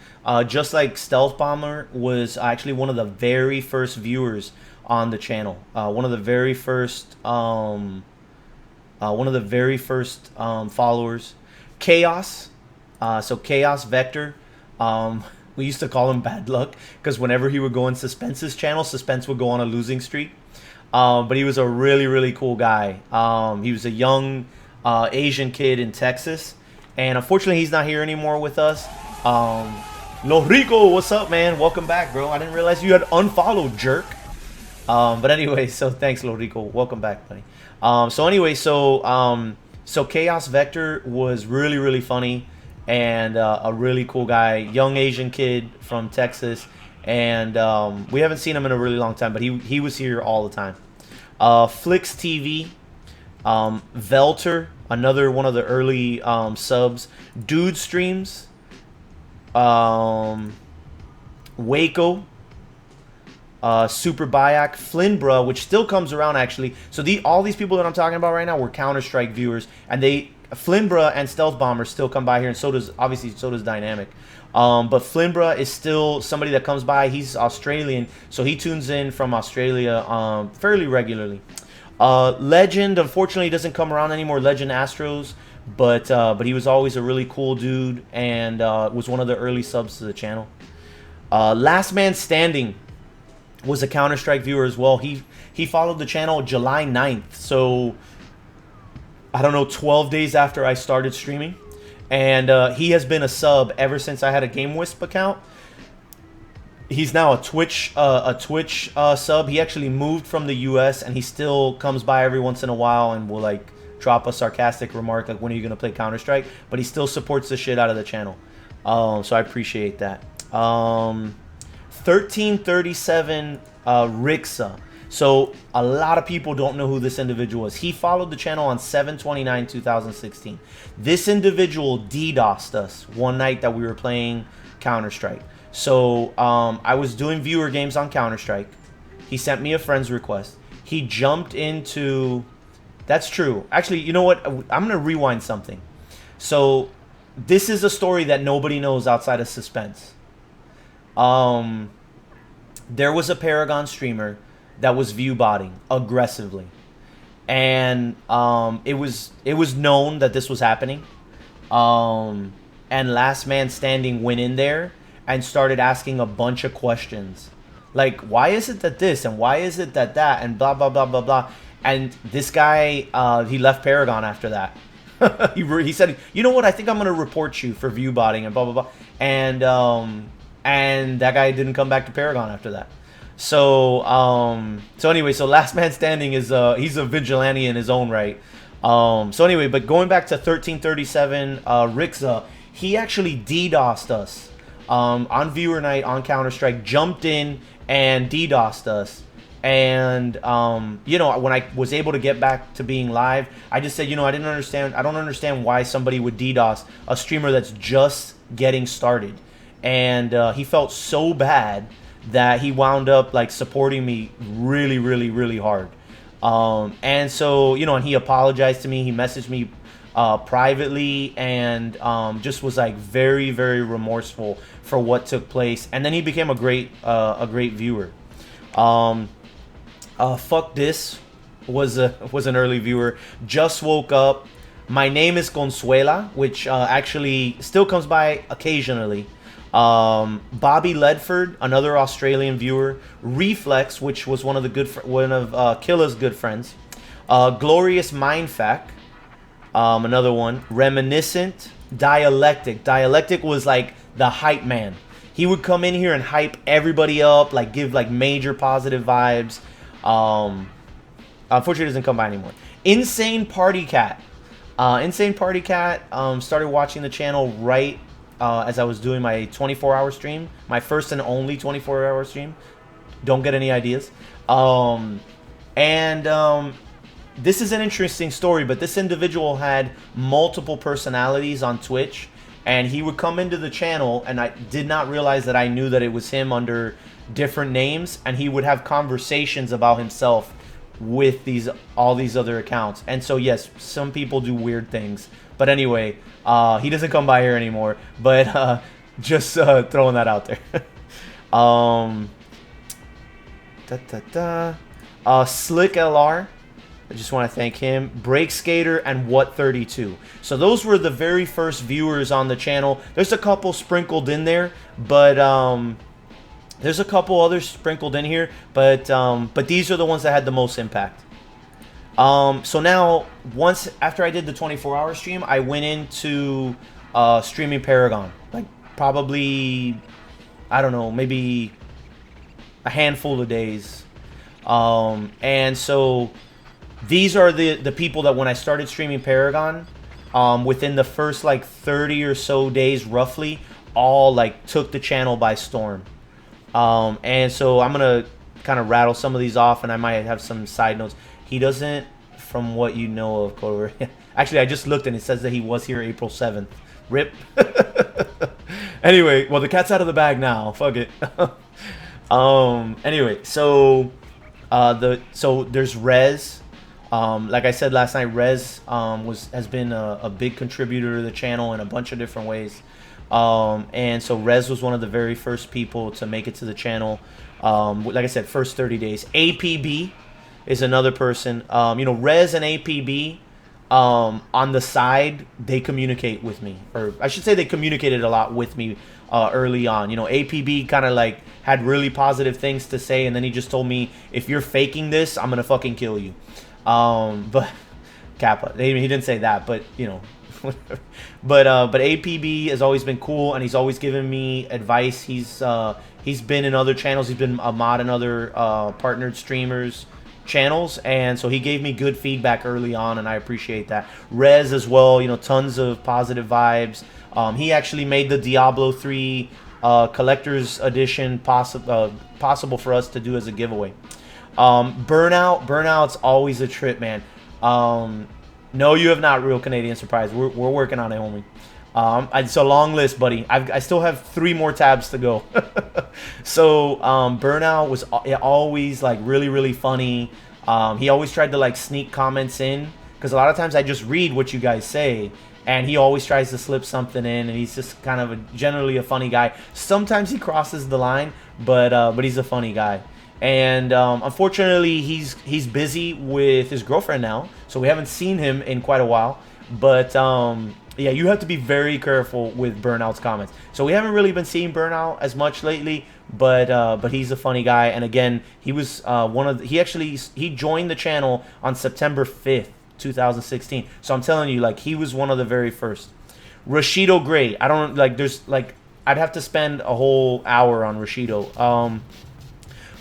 just like Stealth Bomber, was actually one of the very first viewers on the channel. One of the very first followers. Chaos, so Chaos Vector, we used to call him Bad Luck because whenever he would go on Suspense's channel, Suspense would go on a losing streak. But he was a really cool guy. He was a young Asian kid in Texas, and unfortunately he's not here anymore with us. Lorico, what's up, man? Welcome back, bro. I didn't realize you had unfollowed, jerk. But anyway, so thanks, Lorico. Welcome back, buddy. So Chaos Vector was really funny and a really cool guy, young Asian kid from Texas, and we haven't seen him in a really long time, but he was here all the time. Flix TV, Velter, another one of the early subs, Dude Streams, Waco, Super Bayak, Flinbra, which still comes around actually. So all these people that I'm talking about right now were Counter-Strike viewers, and Flinbra and Stealth Bomber still come by here, and so does Dynamic. But Flinbra is still somebody that comes by. He's Australian, so he tunes in from Australia fairly regularly. Legend, unfortunately, doesn't come around anymore. Legend Astros, but he was always a really cool dude and was one of the early subs to the channel. Last Man Standing was a Counter-Strike viewer as well. He followed the channel July 9th, so I don't know, 12 days after I started streaming, and he has been a sub ever since I had a GameWisp account. He's now a Twitch sub. He actually moved from the US, and he still comes by every once in a while and will like drop a sarcastic remark like, when are you gonna play Counter-Strike? But he still supports the shit out of the channel, so I appreciate that. 1337 Rixa. So a lot of people don't know who this individual is. He followed the channel on 7/29/2016. This individual DDoSed us one night that we were playing Counter-Strike. So I was doing viewer games on Counter-Strike. He sent me a friend's request. He jumped into... That's true. Actually, you know what? I'm going to rewind something. So this is a story that nobody knows outside of Suspense. There was a Paragon streamer that was view botting aggressively, and it was known that this was happening. And Last Man Standing went in there and started asking a bunch of questions, like, why is it that this and why is it that that and blah blah blah blah blah. And this guy, he left Paragon after that. he said, you know what, I think I'm gonna report you for view botting and blah blah blah. And that guy didn't come back to Paragon after that. So anyway, so Last Man Standing is he's a vigilante in his own right. So anyway, but going back to 1337 Rixa, he actually DDoSed us on viewer night on Counter-Strike, jumped in and DDoSed us. And you know, when I was able to get back to being live, I just said, you know, I don't understand why somebody would DDoS a streamer that's just getting started. And he felt so bad that he wound up like supporting me really hard. And so, you know, and he apologized to me. He messaged me privately, and just was like very, very remorseful for what took place. And then he became a great viewer. Fuck this was an early viewer. Just woke up. My name is Consuela, which actually still comes by occasionally. Bobby Ledford, another Australian viewer. Reflex, which was one of Killa's good friends. Glorious Mindfact, another one. Reminiscent. Dialectic was like the hype man. He would come in here and hype everybody up, like give like major positive vibes. Unfortunately, it doesn't come by anymore. Insane Party Cat. Started watching the channel right as I was doing my 24-hour stream, my first and only 24-hour stream. Don't get any ideas. This is an interesting story, but this individual had multiple personalities on Twitch, and he would come into the channel, and I did not realize that I knew that it was him under different names, and he would have conversations about himself with all these other accounts. And so yes, some people do weird things, but anyway, he doesn't come by here anymore, but just throwing that out there. Slick LR, I just want to thank him. Break Skater and What32. So those were the very first viewers on the channel. There's a couple sprinkled in there, but there's a couple others sprinkled in here, but these are the ones that had the most impact. So now, after I did the 24-hour stream, I went into streaming Paragon. Like probably, I don't know, maybe a handful of days. And so these are the people that when I started streaming Paragon, within the first like 30 or so days roughly, all like took the channel by storm. And so I'm going to kind of rattle some of these off, and I might have some side notes. He doesn't, from what you know of, Clover. Actually, I just looked, and it says that he was here April 7th. Rip. Anyway, well, the cat's out of the bag now. Fuck it. Anyway, so there's Rez. Like I said last night, Rez has been a big contributor to the channel in a bunch of different ways. And so Rez was one of the very first people to make it to the channel. Like I said, first 30 days. APB is another person. You know, Rez and APB, on the side, they communicate with me. Or I should say they communicated a lot with me early on. You know, APB kind of like had really positive things to say, and then he just told me, if you're faking this, I'm going to fucking kill you. But Kappa, he didn't say that, but, you know. But APB has always been cool, and he's always given me advice. He's been in other channels. He's been a mod in other partnered streamers channels, and so he gave me good feedback early on, and I appreciate that. Rez as well, you know, tons of positive vibes. He actually made the Diablo 3 collector's edition possible for us to do as a giveaway. Burnout's always a trip, man. No, you have not, Real Canadian Surprise. We're working on it, homie. It's a long list, buddy. I still have 3 more tabs to go. So Burnout was always like really, really funny. He always tried to like sneak comments in, because a lot of times I just read what you guys say, and he always tries to slip something in, and he's just kind of generally a funny guy. Sometimes he crosses the line, but he's a funny guy. And unfortunately, he's busy with his girlfriend now, so we haven't seen him in quite a while. But yeah, you have to be very careful with Burnout's comments. So we haven't really been seeing Burnout as much lately, but he's a funny guy. And again, he was he joined the channel on September 5th, 2016. So I'm telling you, like, he was one of the very first. Rashido Gray, I don't like. There's like, I'd have to spend a whole hour on Rashido.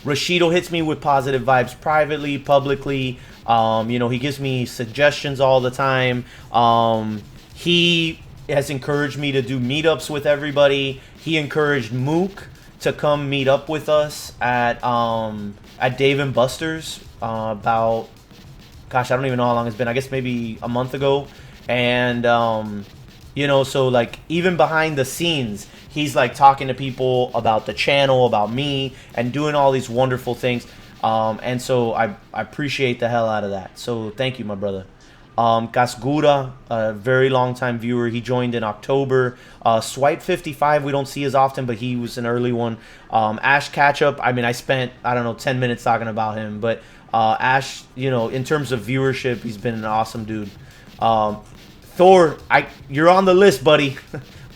Rashido hits me with positive vibes privately, publicly. You know, he gives me suggestions all the time. He has encouraged me to do meetups with everybody. He encouraged Mook to come meet up with us at Dave & Buster's about, gosh, I don't even know how long it's been. I guess maybe a month ago. And you know, so like even behind the scenes, he's like talking to people about the channel, about me, and doing all these wonderful things. And so I appreciate the hell out of that. So thank you, my brother. Casgura, a very long time viewer. He joined in October. Swipe 55, we don't see as often, but he was an early one. Ash Ketchup, I mean, I spent, I don't know, 10 minutes talking about him. But Ash, you know, in terms of viewership, he's been an awesome dude. Thor, you're on the list, buddy.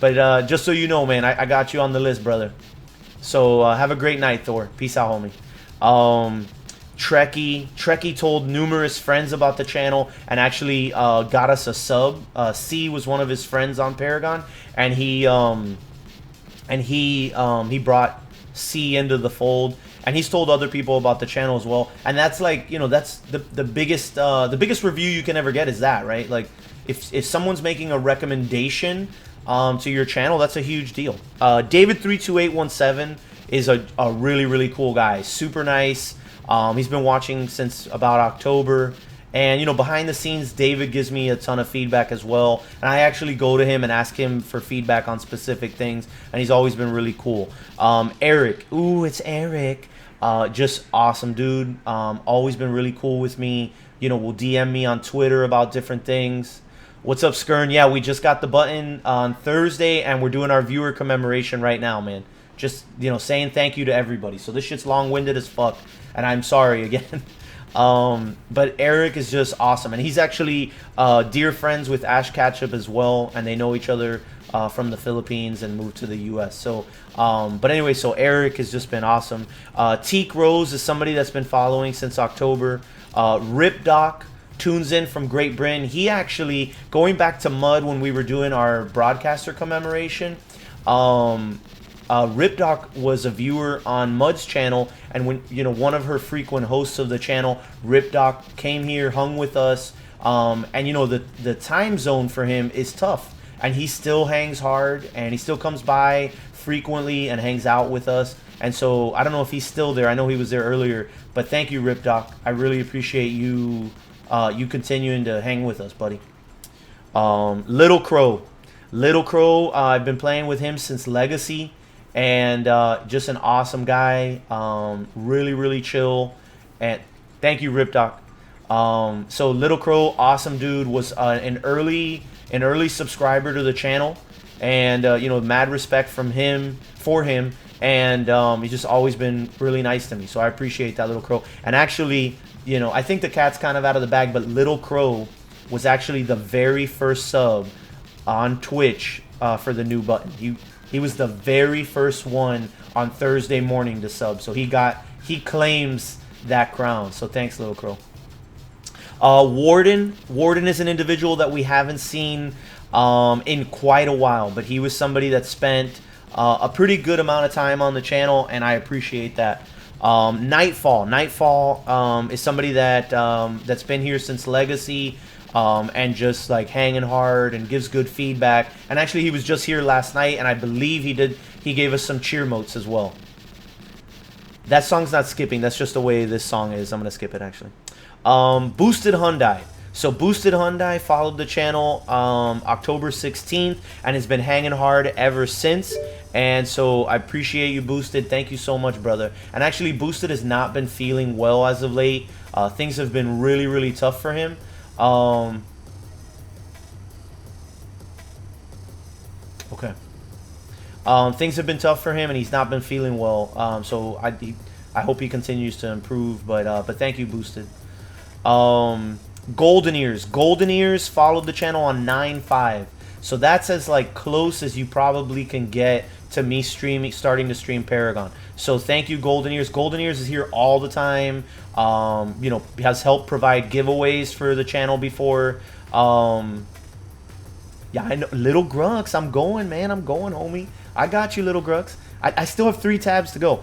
But just so you know, man, I got you on the list, brother. So have a great night, Thor. Peace out, homie. Trekkie told numerous friends about the channel and actually got us a sub. C was one of his friends on Paragon, and he brought C into the fold, and he's told other people about the channel as well. And that's like, you know, that's the biggest review you can ever get is that, right? Like if someone's making a recommendation to your channel, that's a huge deal. David32817 is a really cool guy, super nice. He's been watching since about October, and you know, behind the scenes, David gives me a ton of feedback as well, and I actually go to him and ask him for feedback on specific things, and he's always been really cool. Eric, ooh, it's Eric, just awesome dude. Always been really cool with me. You know, will DM me on Twitter about different things. What's up, Skern? Yeah, we just got the button on Thursday, and we're doing our viewer commemoration right now, man. Just, you know, saying thank you to everybody. So this shit's long-winded as fuck, and I'm sorry again. But Eric is just awesome, and he's actually dear friends with Ash Ketchup as well, and they know each other from the Philippines and moved to the U.S. So, but anyway, so Eric has just been awesome. Teak Rose is somebody that's been following since October. Rip Doc tunes in from Great Britain. He actually, going back to Mud when we were doing our broadcaster commemoration, Ripdoc was a viewer on Mud's channel, and when, you know, one of her frequent hosts of the channel, Ripdoc, came here, hung with us, and you know, the time zone for him is tough, and he still hangs hard, and he still comes by frequently and hangs out with us. And so I don't know if he's still there. I know he was there earlier, but thank you, Ripdoc. I really appreciate you you continuing to hang with us, buddy. Little Crow, I've been playing with him since Legacy. And just an awesome guy, really chill, and thank you, Ripdoc. So Little Crow, awesome dude, was an early subscriber to the channel, and you know, mad respect from him for him, and he's just always been really nice to me. So I appreciate that, Little Crow. And actually, you know, I think the cat's kind of out of the bag, but Little Crow was actually the very first sub on Twitch for the new button. He was the very first one on Thursday morning to sub. So he claims that crown. So thanks, Little Crow. Warden is an individual that we haven't seen in quite a while, but he was somebody that spent a pretty good amount of time on the channel, and I appreciate that. Nightfall is somebody that that's been here since Legacy. And just like hanging hard and gives good feedback. And actually, he was just here last night, and I believe he gave us some cheer motes as well. That song's not skipping. That's just the way this song is. I'm gonna skip it actually. Boosted Hyundai. So Boosted Hyundai followed the channel October 16th and has been hanging hard ever since. And so I appreciate you, Boosted. Thank you so much, brother. And actually, Boosted has not been feeling well as of late. Things have been really tough for him. Okay. Things have been tough for him, and he's not been feeling well. So I hope he continues to improve. But thank you, Boosted. Golden Ears followed the channel on 9/5. So that's as like close as you probably can get to me starting to stream Paragon. So thank you, Golden Ears. Golden Ears is here all the time. You know, has helped provide giveaways for the channel before. Yeah, I know. Little Grux, I'm going, man. I'm going, homie. I got you, Little Grux. I still have 3 tabs to go.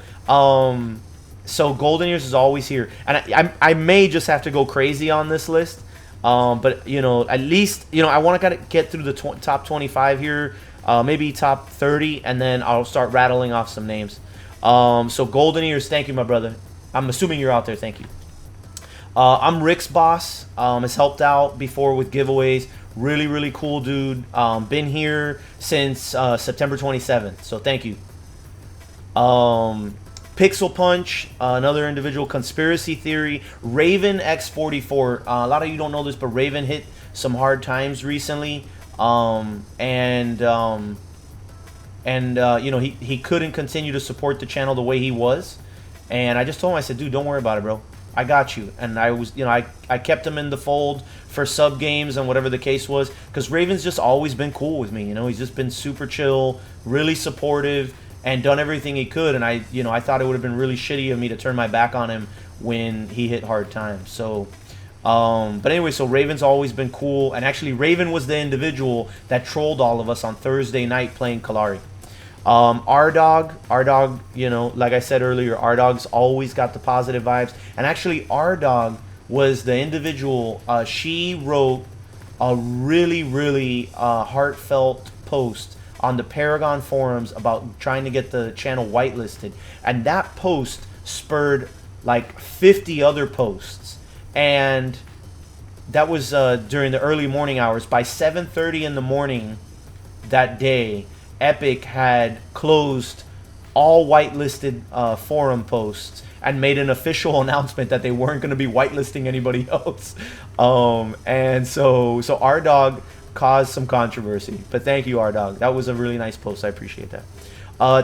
So Golden Ears is always here. And I may just have to go crazy on this list. But, you know, at least, you know, I want to get through the top 25 here. Maybe top 30. And then I'll start rattling off some names. So Golden Ears, thank you, my brother. I'm assuming you're out there. Thank you. I'm Rick's boss. Has helped out before with giveaways. Really cool dude. Been here since September 27th. So thank you. Pixel Punch, another individual. Conspiracy Theory, Raven X44. A lot of you don't know this, but Raven hit some hard times recently, and you know, he couldn't continue to support the channel the way he was, and I just told him, I said, dude, don't worry about it, bro. I got you. And I was, you know, I kept him in the fold for sub games and whatever the case was, because Raven's just always been cool with me. You know, he's just been super chill, really supportive, and done everything he could. And I, you know, I thought it would have been really shitty of me to turn my back on him when he hit hard times. So, but anyway, so Raven's always been cool. And actually, Raven was the individual that trolled all of us on Thursday night playing Kalari. R-Dog, you know, like I said earlier, R-Dog's always got the positive vibes. And actually, R-Dog was the individual, she wrote a really heartfelt post on the Paragon forums about trying to get the channel whitelisted. And that post spurred like 50 other posts. And that was during the early morning hours. By 7:30 in the morning that day, Epic had closed all whitelisted forum posts and made an official announcement that they weren't going to be whitelisting anybody else. And so R-Dog caused some controversy. But thank you, R-Dog. That was a really nice post. I appreciate that.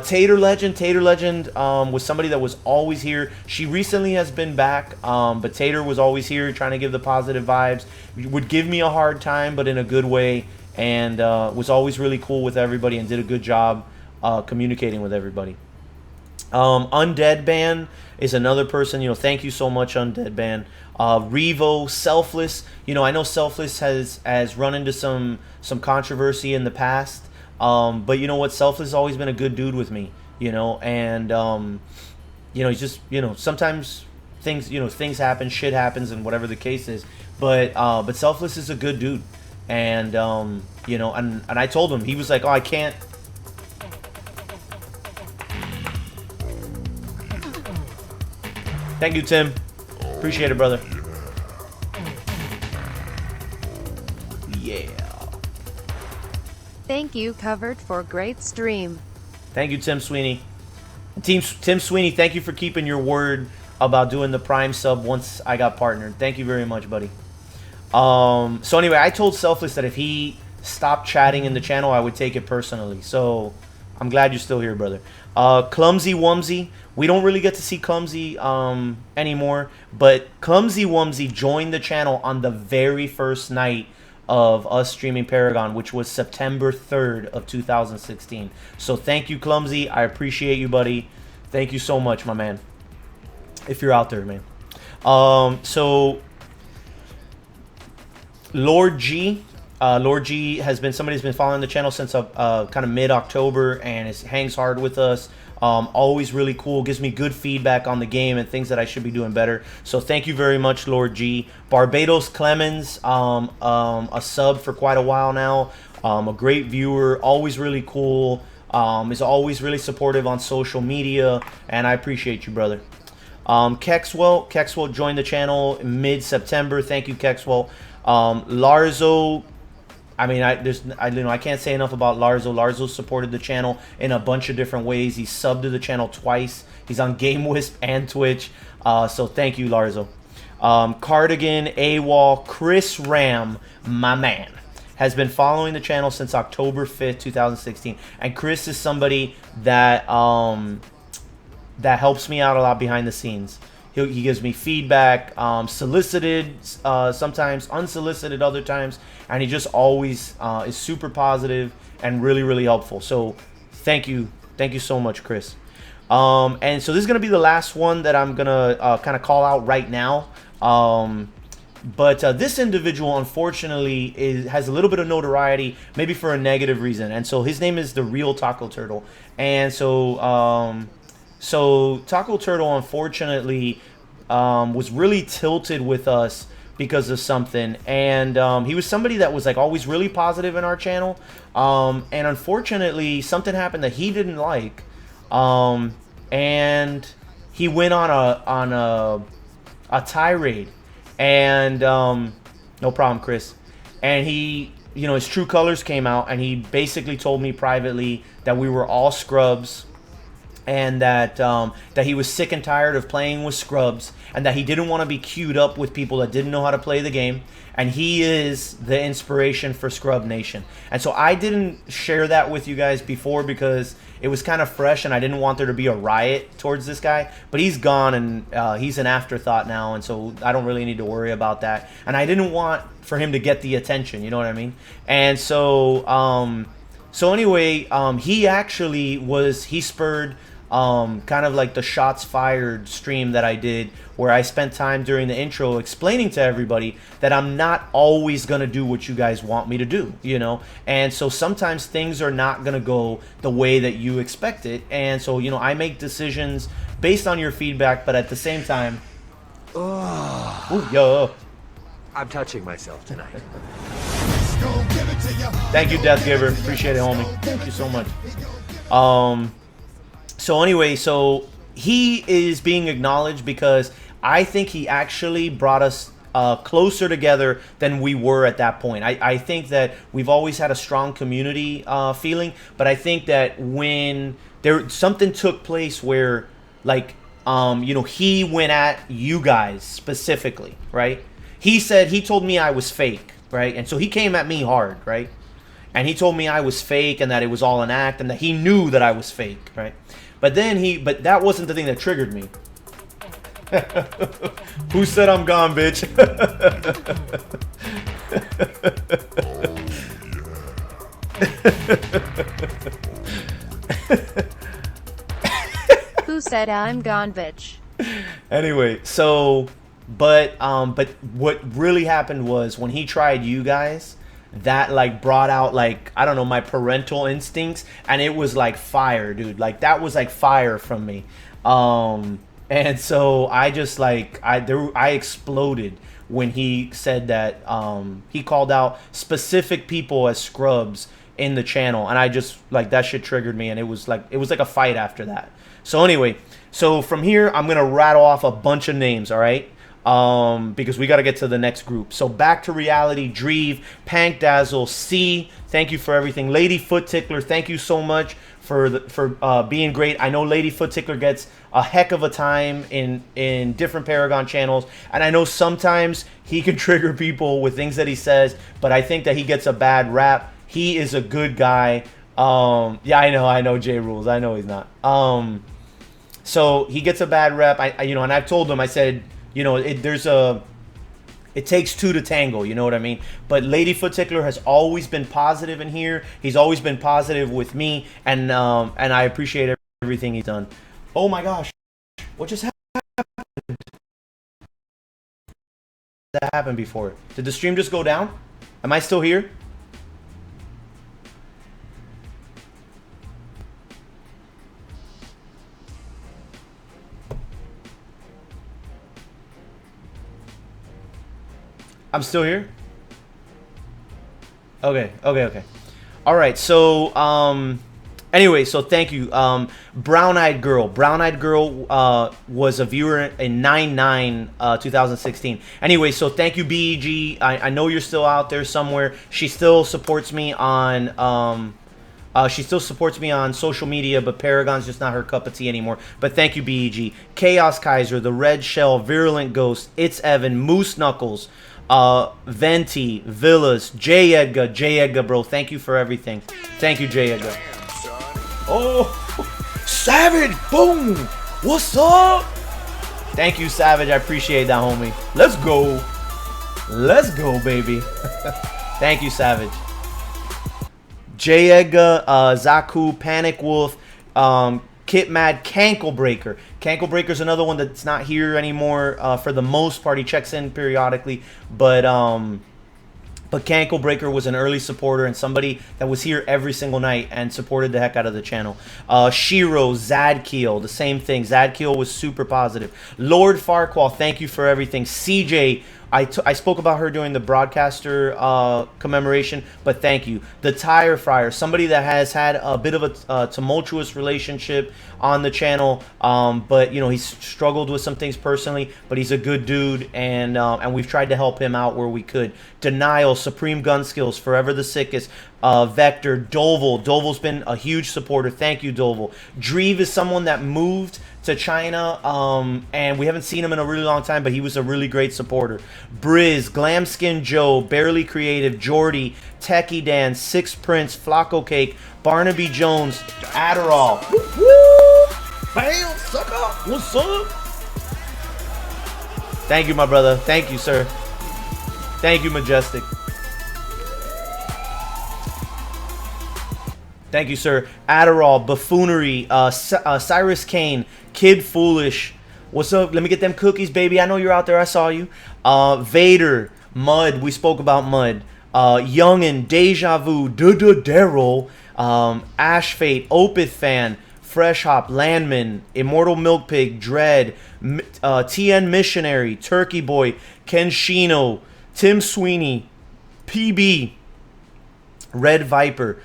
Tater Legend was somebody that was always here. She recently has been back, but Tater was always here trying to give the positive vibes. Would give me a hard time, but in a good way. And was always really cool with everybody and did a good job communicating with everybody. Undead Ban is another person. You know, thank you so much, Undead Ban. Revo, Selfless. You know, I know Selfless has run into some controversy in the past. But you know what? Selfless has always been a good dude with me. You know, and you know, he's just, you know, sometimes things happen, shit happens, and whatever the case is. But Selfless is a good dude. And you know, and I told him, he was like, oh, I can't. Thank you, Tim. Appreciate it, brother. Yeah. Thank you, Covered, for great stream. Thank you, Tim Sweeney. Tim Sweeney, thank you for keeping your word about doing the Prime sub once I got partnered. Thank you very much, buddy. So anyway, I told Selfless that if he stopped chatting in the channel, I would take it personally. So I'm glad you're still here, brother. Clumsy Wumsy. We don't really get to see Clumsy anymore, but Clumsy Wumsy joined the channel on the very first night of us streaming Paragon, which was September 3rd of 2016. So thank you, Clumsy. I appreciate you, buddy. Thank you so much, my man. If you're out there, man. So Lord G. Lord G has been somebody who's been following the channel since kind of mid-October and hangs hard with us. Always really cool, gives me good feedback on the game and things that I should be doing better. So thank you very much, Lord G. Barbados Clemens, a sub for quite a while now, a great viewer, always really cool, is always really supportive on social media, and I appreciate you, brother. Kexwell joined the channel mid-September. Thank you, Kexwell. Larzo, I mean, I can't say enough about Larzo. Larzo supported the channel in a bunch of different ways. He subbed to the channel twice. He's on GameWisp and Twitch. So thank you, Larzo. Cardigan, AWOL, Chris Ram, my man, has been following the channel since October 5th, 2016. And Chris is somebody that that helps me out a lot behind the scenes. He gives me feedback, solicited sometimes, unsolicited other times, and he just always is super positive and really helpful. So thank you so much, Chris. And so this is gonna be the last one that I'm gonna kind of call out right now. But this individual, unfortunately, has a little bit of notoriety, maybe for a negative reason. And so his name is The Real Taco Turtle. And so so Taco Turtle, unfortunately, was really tilted with us because of something. And he was somebody that was like always really positive in our channel. And unfortunately, something happened that he didn't like. And he went on a tirade. And no problem, Chris. And he, you know, his true colors came out, and he basically told me privately that we were all scrubs, and that that he was sick and tired of playing with scrubs, and that he didn't want to be queued up with people that didn't know how to play the game. And he is the inspiration for Scrub Nation. And so I didn't share that with you guys before because it was kind of fresh, and I didn't want there to be a riot towards this guy. But he's gone, and he's an afterthought now, and so I don't really need to worry about that. And I didn't want for him to get the attention, you know what I mean? And so so anyway, he actually he spurred kind of like the shots fired stream that I did, where I spent time during the intro explaining to everybody that I'm not always going to do what you guys want me to do, you know? And so sometimes things are not going to go the way that you expect it. And so, you know, I make decisions based on your feedback, but at the same time, I'm touching myself tonight. Thank you, Death Giver. Appreciate it, homie. Thank you so much. So anyway, so he is being acknowledged because I think he actually brought us closer together than we were at that point. I think that we've always had a strong community feeling, but I think that when something took place where, like, you know, he went at you guys specifically, right? He told me I was fake, right? And so he came at me hard, right? And he told me I was fake and that it was all an act and that he knew that I was fake, right? But that wasn't the thing that triggered me. Who said I'm gone, bitch? Who said I'm gone, bitch? Anyway, so, but what really happened was when he tried you guys, that like brought out, like, I don't know, my parental instincts, and it was like fire, dude. Like that was like fire from me. And so I just like I exploded when he said that he called out specific people as scrubs in the channel, and I just like that shit triggered me, and it was like a fight after that. So anyway, so from here I'm gonna rattle off a bunch of names, all right? Because we got to get to the next group. So Back to Reality, Dreve, Pank Dazzle, C, thank you for everything. Lady Foot Tickler, thank you so much for being great. I know Lady Foot Tickler gets a heck of a time in different Paragon channels, and I know sometimes he can trigger people with things that he says, but I think that he gets a bad rap. He is a good guy. Yeah, I know J Rules. I know he's not. So he gets a bad rep. You know, and I've told him, I said, you know, it takes two to tango, you know what I mean? But Lady Foot Tickler has always been positive in here. He's always been positive with me, and I appreciate everything he's done. Oh my gosh, what just happened? That happened before. Did the stream just go down? Am I still here? I'm still here? Okay. All right, so, anyway, so thank you. Brown Eyed Girl. Brown Eyed Girl was a viewer in 9/9, 2016. Anyway, so thank you, BEG. I know you're still out there somewhere. She still supports me on... she still supports me on social media, but Paragon's just not her cup of tea anymore. But thank you, BEG. Chaos Kaiser, The Red Shell, Virulent Ghost, It's Evan, Moose Knuckles, Venti, Villas, J Edgar, bro. Thank you for everything. Thank you, J Edgar. Oh, Savage, boom. What's up? Thank you, Savage. I appreciate that, homie. Let's go, baby. Thank you, Savage. J Edgar, Zaku, Panic Wolf, Kit Mad, Canklebreaker. Canklebreaker's another one that's not here anymore. For the most part, he checks in periodically, but Canklebreaker was an early supporter and somebody that was here every single night and supported the heck out of the channel. Shiro, Zadkiel, the same thing. Zadkiel was super positive. Lord Farquhar, thank you for everything. CJ, I spoke about her during the broadcaster commemoration, but thank you. The Tire Fryer, somebody that has had a bit of a tumultuous relationship on the channel, but you know, he's struggled with some things personally, but he's a good dude, and we've tried to help him out where we could. Denial, Supreme Gun Skills, Forever the Sickest, Vector, Dovel's been a huge supporter. Thank you, Dovel. Dreve is someone that moved to China, and we haven't seen him in a really long time, but he was a really great supporter. Briz, Glamskin Joe, Barely Creative, Jordy, Techie Dan, Six Prince, Flacco Cake, Barnaby Jones, Adderall. Woo! Bam, sucker! What's up? Thank you, my brother. Thank you, sir. Thank you, Majestic. Thank you, sir. Adderall, Buffoonery, Cyrus Kane, Kid Foolish. What's up? Let me get them cookies, baby. I know you're out there. I saw you. Vader, Mud. We spoke about Mud. Youngin, Deja Vu, Daryl, Ash Fate, Opeth Fan, Fresh Hop, Landman, Immortal Milk Pig, Dread, TN Missionary, Turkey Boy, Kenshino, Tim Sweeney, PB, Red Viper,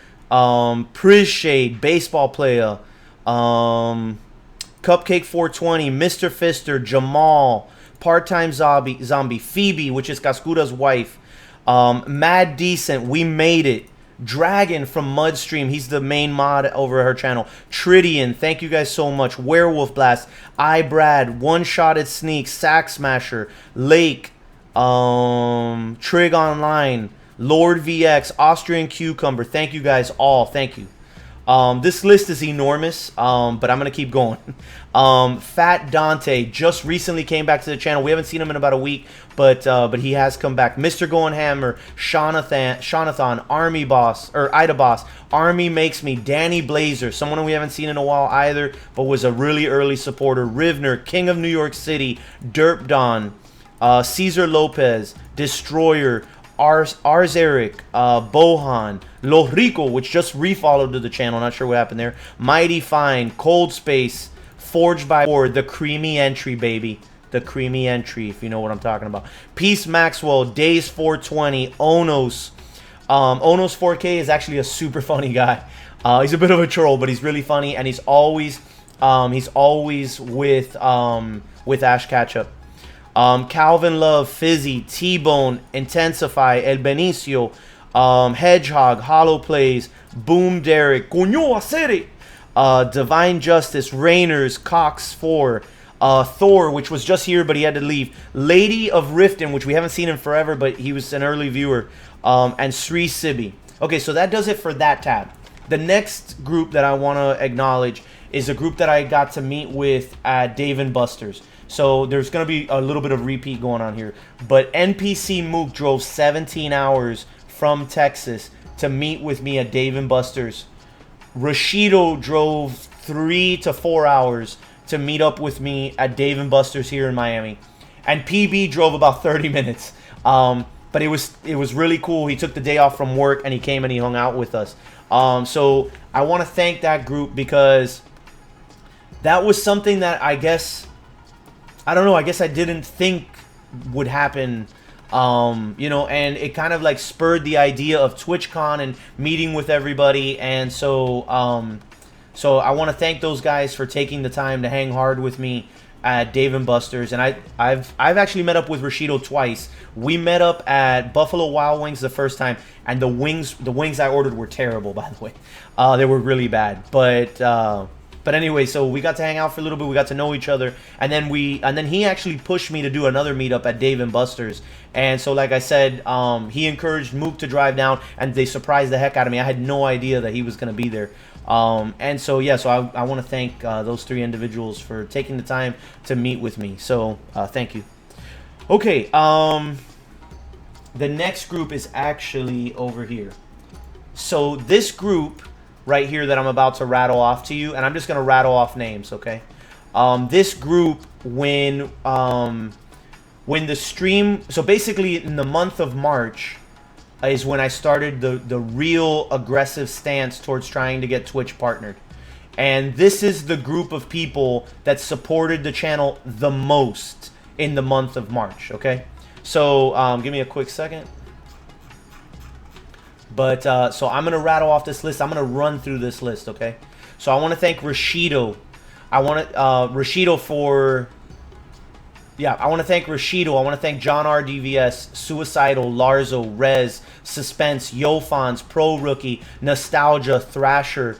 Priz Shade, Baseball Player, Cupcake 420, Mr. Fister, Jamal, Part-Time Zombie, Phoebe, which is Cascura's wife, Mad Decent, We Made It, Dragon from Mudstream, he's the main mod over her channel, Tridian, thank you guys so much, Werewolf Blast, Brad, One Shotted Sneak, Sack Smasher, Lake, Trig Online, Lord VX, Austrian Cucumber. Thank you guys all. Thank you. This list is enormous, but I'm going to keep going. Fat Dante just recently came back to the channel. We haven't seen him in about a week, but he has come back. Mr. Going Hammer, Shonathan, Army Boss, or Ida Boss, Army Makes Me, Danny Blazer, someone we haven't seen in a while either, but was a really early supporter. Rivner, King of New York City, Derp Don, Cesar Lopez, Destroyer, Ars Eric, Bohan, Lo Rico, which just refollowed to the channel, not sure what happened there, Mighty Fine, Cold Space, Forged by War, the creamy entry, baby. The creamy entry, if you know what I'm talking about. Peace Maxwell, Days 420, Onos. Onos 4K is actually a super funny guy. He's a bit of a troll, but he's really funny, and he's always with Ash Ketchup. Calvin Love, Fizzy, T-Bone, Intensify, El Benicio, Hedgehog, Hollow Plays, Boom Derek, Coño Acere, Divine Justice, Rainers, Cox 4, Thor, which was just here but he had to leave, Lady of Riften, which we haven't seen in forever but he was an early viewer, and Sri Sibi. Okay, so that does it for that tab. The next group that I want to acknowledge is a group that I got to meet with at Dave & Buster's. So there's going to be a little bit of repeat going on here. But NPC Mook drove 17 hours from Texas to meet with me at Dave & Buster's. Rashido drove 3 to 4 hours to meet up with me at Dave & Buster's here in Miami. And PB drove about 30 minutes. But it was really cool. He took the day off from work and he came and he hung out with us. So I want to thank that group because that was something that I guess I didn't think would happen, you know, and it kind of like spurred the idea of TwitchCon and meeting with everybody, and so I want to thank those guys for taking the time to hang hard with me at Dave & Buster's, and I've actually met up with Rashido twice. We met up at Buffalo Wild Wings the first time, and the wings I ordered were terrible, by the way. They were really bad, but anyway, so we got to hang out for a little bit. We got to know each other, and then he actually pushed me to do another meetup at Dave & Buster's. And so, like I said, he encouraged Mook to drive down, and they surprised the heck out of me. I had no idea that he was going to be there. And so, yeah, so I want to thank those 3 individuals for taking the time to meet with me. So, thank you. Okay, the next group is actually over here. So this group right here that I'm about to rattle off to you, and I'm just going to rattle off names, okay? This group, when the stream, so basically in the month of March is when I started the real aggressive stance towards trying to get Twitch partnered. And this is the group of people that supported the channel the most in the month of March, okay? So give me a quick second. But so I'm gonna rattle off this list. I'm gonna run through this list, okay? So I want to thank Rashido. I want to Rashido for. Yeah, I want to thank Rashido. I want to thank John RDVS, Suicidal, Larzo, Rez, Suspense, Yofons, Pro Rookie, Nostalgia, Thrasher,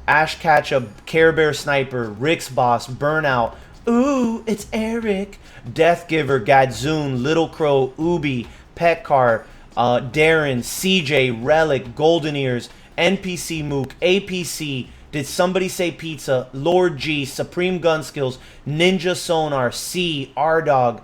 Ash Ketchup, Care Bear Sniper, Rick's Boss, Burnout. Ooh, it's Eric. Death Giver, Gadzoon, Little Crow, Ubi, Petcar, Darren, CJ, Relic, Golden Ears, NPC Mook, APC. Did somebody say pizza? Lord G, Supreme Gun Skills, Ninja Sonar, C, R-Dog,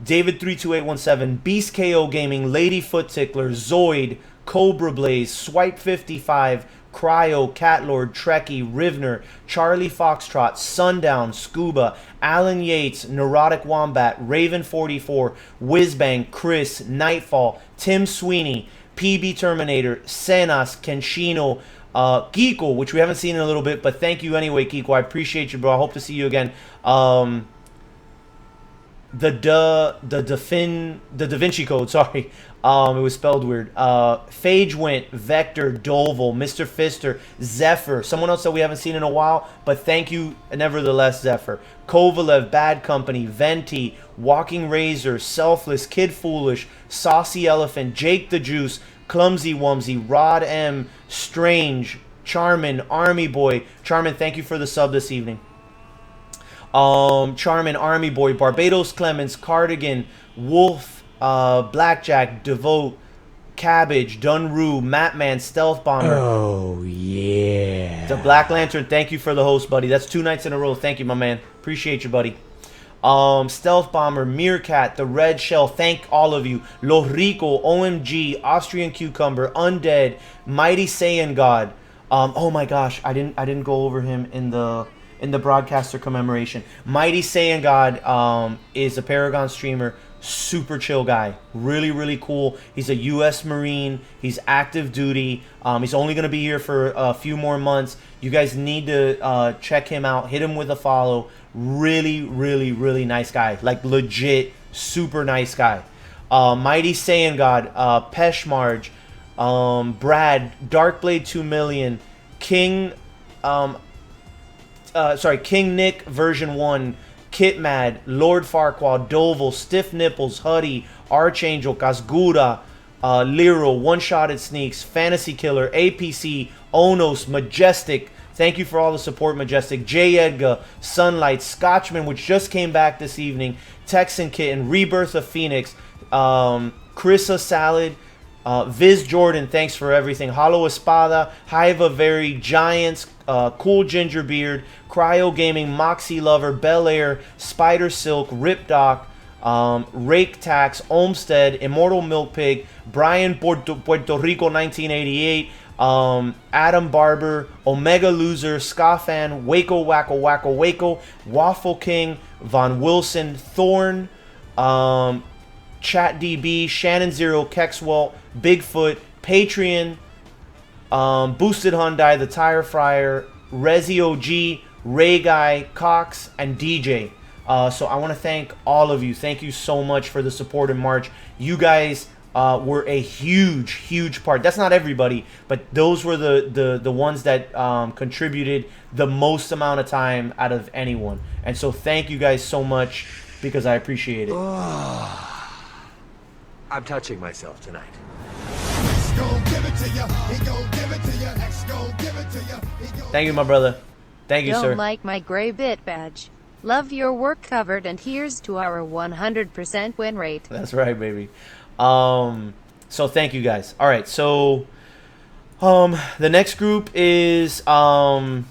David32817, Beast KO Gaming, Lady Foot Tickler, Zoid, Cobra Blaze, Swipe 55, Cryo, Catlord, Trekkie, Rivner, Charlie Foxtrot, Sundown, Scuba, Alan Yates, Neurotic Wombat, Raven 44, Whizbang, Chris, Nightfall, Tim Sweeney, PB Terminator, Senas, Kenshino, Kiko, which we haven't seen in a little bit, but thank you anyway, Kiko. I appreciate you, bro. I hope to see you again. The Da Vinci Code, sorry. It was spelled weird. Phage Went, Vector, Doval, Mr. Fister, Zephyr, someone else that we haven't seen in a while, but thank you nevertheless, Zephyr. Kovalev, Bad Company, Venti, Walking Razor, Selfless, Kid Foolish, Saucy Elephant, Jake the Juice, Clumsy Wumsy, Rod M, Strange, Charmin, Army Boy. Charmin, thank you for the sub this evening. Charmin, Army Boy, Barbados Clemens, Cardigan, Wolf, Blackjack, Devote, Cabbage, Dunroo, Matman, Stealth Bomber. Oh, yeah. The Black Lantern, thank you for the host, buddy. That's 2 nights in a row. Thank you, my man. Appreciate you, buddy. Stealth Bomber, Meerkat, The Red Shell, thank all of you. Lo Rico, OMG, Austrian Cucumber, Undead, Mighty Saiyan God. Oh my gosh, I didn't go over him in the broadcaster commemoration. Mighty Saiyan God is a Paragon streamer, super chill guy, really, really cool. He's a U.S. Marine. He's active duty. He's only gonna be here for a few more months. You guys need to check him out. Hit him with a follow. Really, really, really nice guy. Like legit, super nice guy. Mighty Saiyan God, Peshmarge, Brad, Darkblade 2 million, King, King Nick version 1, Kitmad, Lord Farquaad, Doval, Stiff Nipples, Huddy, Archangel, Kazgura, Liro, One-Shotted Sneaks, Fantasy Killer, APC, Onos, Majestic. Thank you for all the support, Majestic. J. Edgar, Sunlight, Scotchman, which just came back this evening, Texan Kitten, Rebirth of Phoenix, Chrissa Salad, Viz Jordan, thanks for everything. Hollow Espada, Hive of Very, Giants, Cool Ginger Beard, Cryo Gaming, Moxie Lover, Bel Air, Spider Silk, Rip Doc, Rake Tax, Olmstead, Immortal Milk Pig, Brian Puerto Rico 1988, Adam Barber, Omega Loser, Scafan, Waco Wacko Wacko Waco, Waffle King, Von Wilson, Thorn, ChatDB, Shannon Zero, Kexwalt, Bigfoot, Patreon, Boosted Hyundai, The Tire Fryer, Rezi OG, Ray Guy, Cox, and DJ. So I want to thank all of you. Thank you so much for the support in March. You guys were a huge part. That's not everybody, but those were the ones that contributed the most amount of time out of anyone. And so thank you guys so much because I appreciate it. I'm touching myself tonight. Thank you, my brother. Thank you, Don't sir. like my gray bit badge. Love your work covered, and here's to our 100% win rate. That's right, baby. So thank you guys. All right, so the next group is actually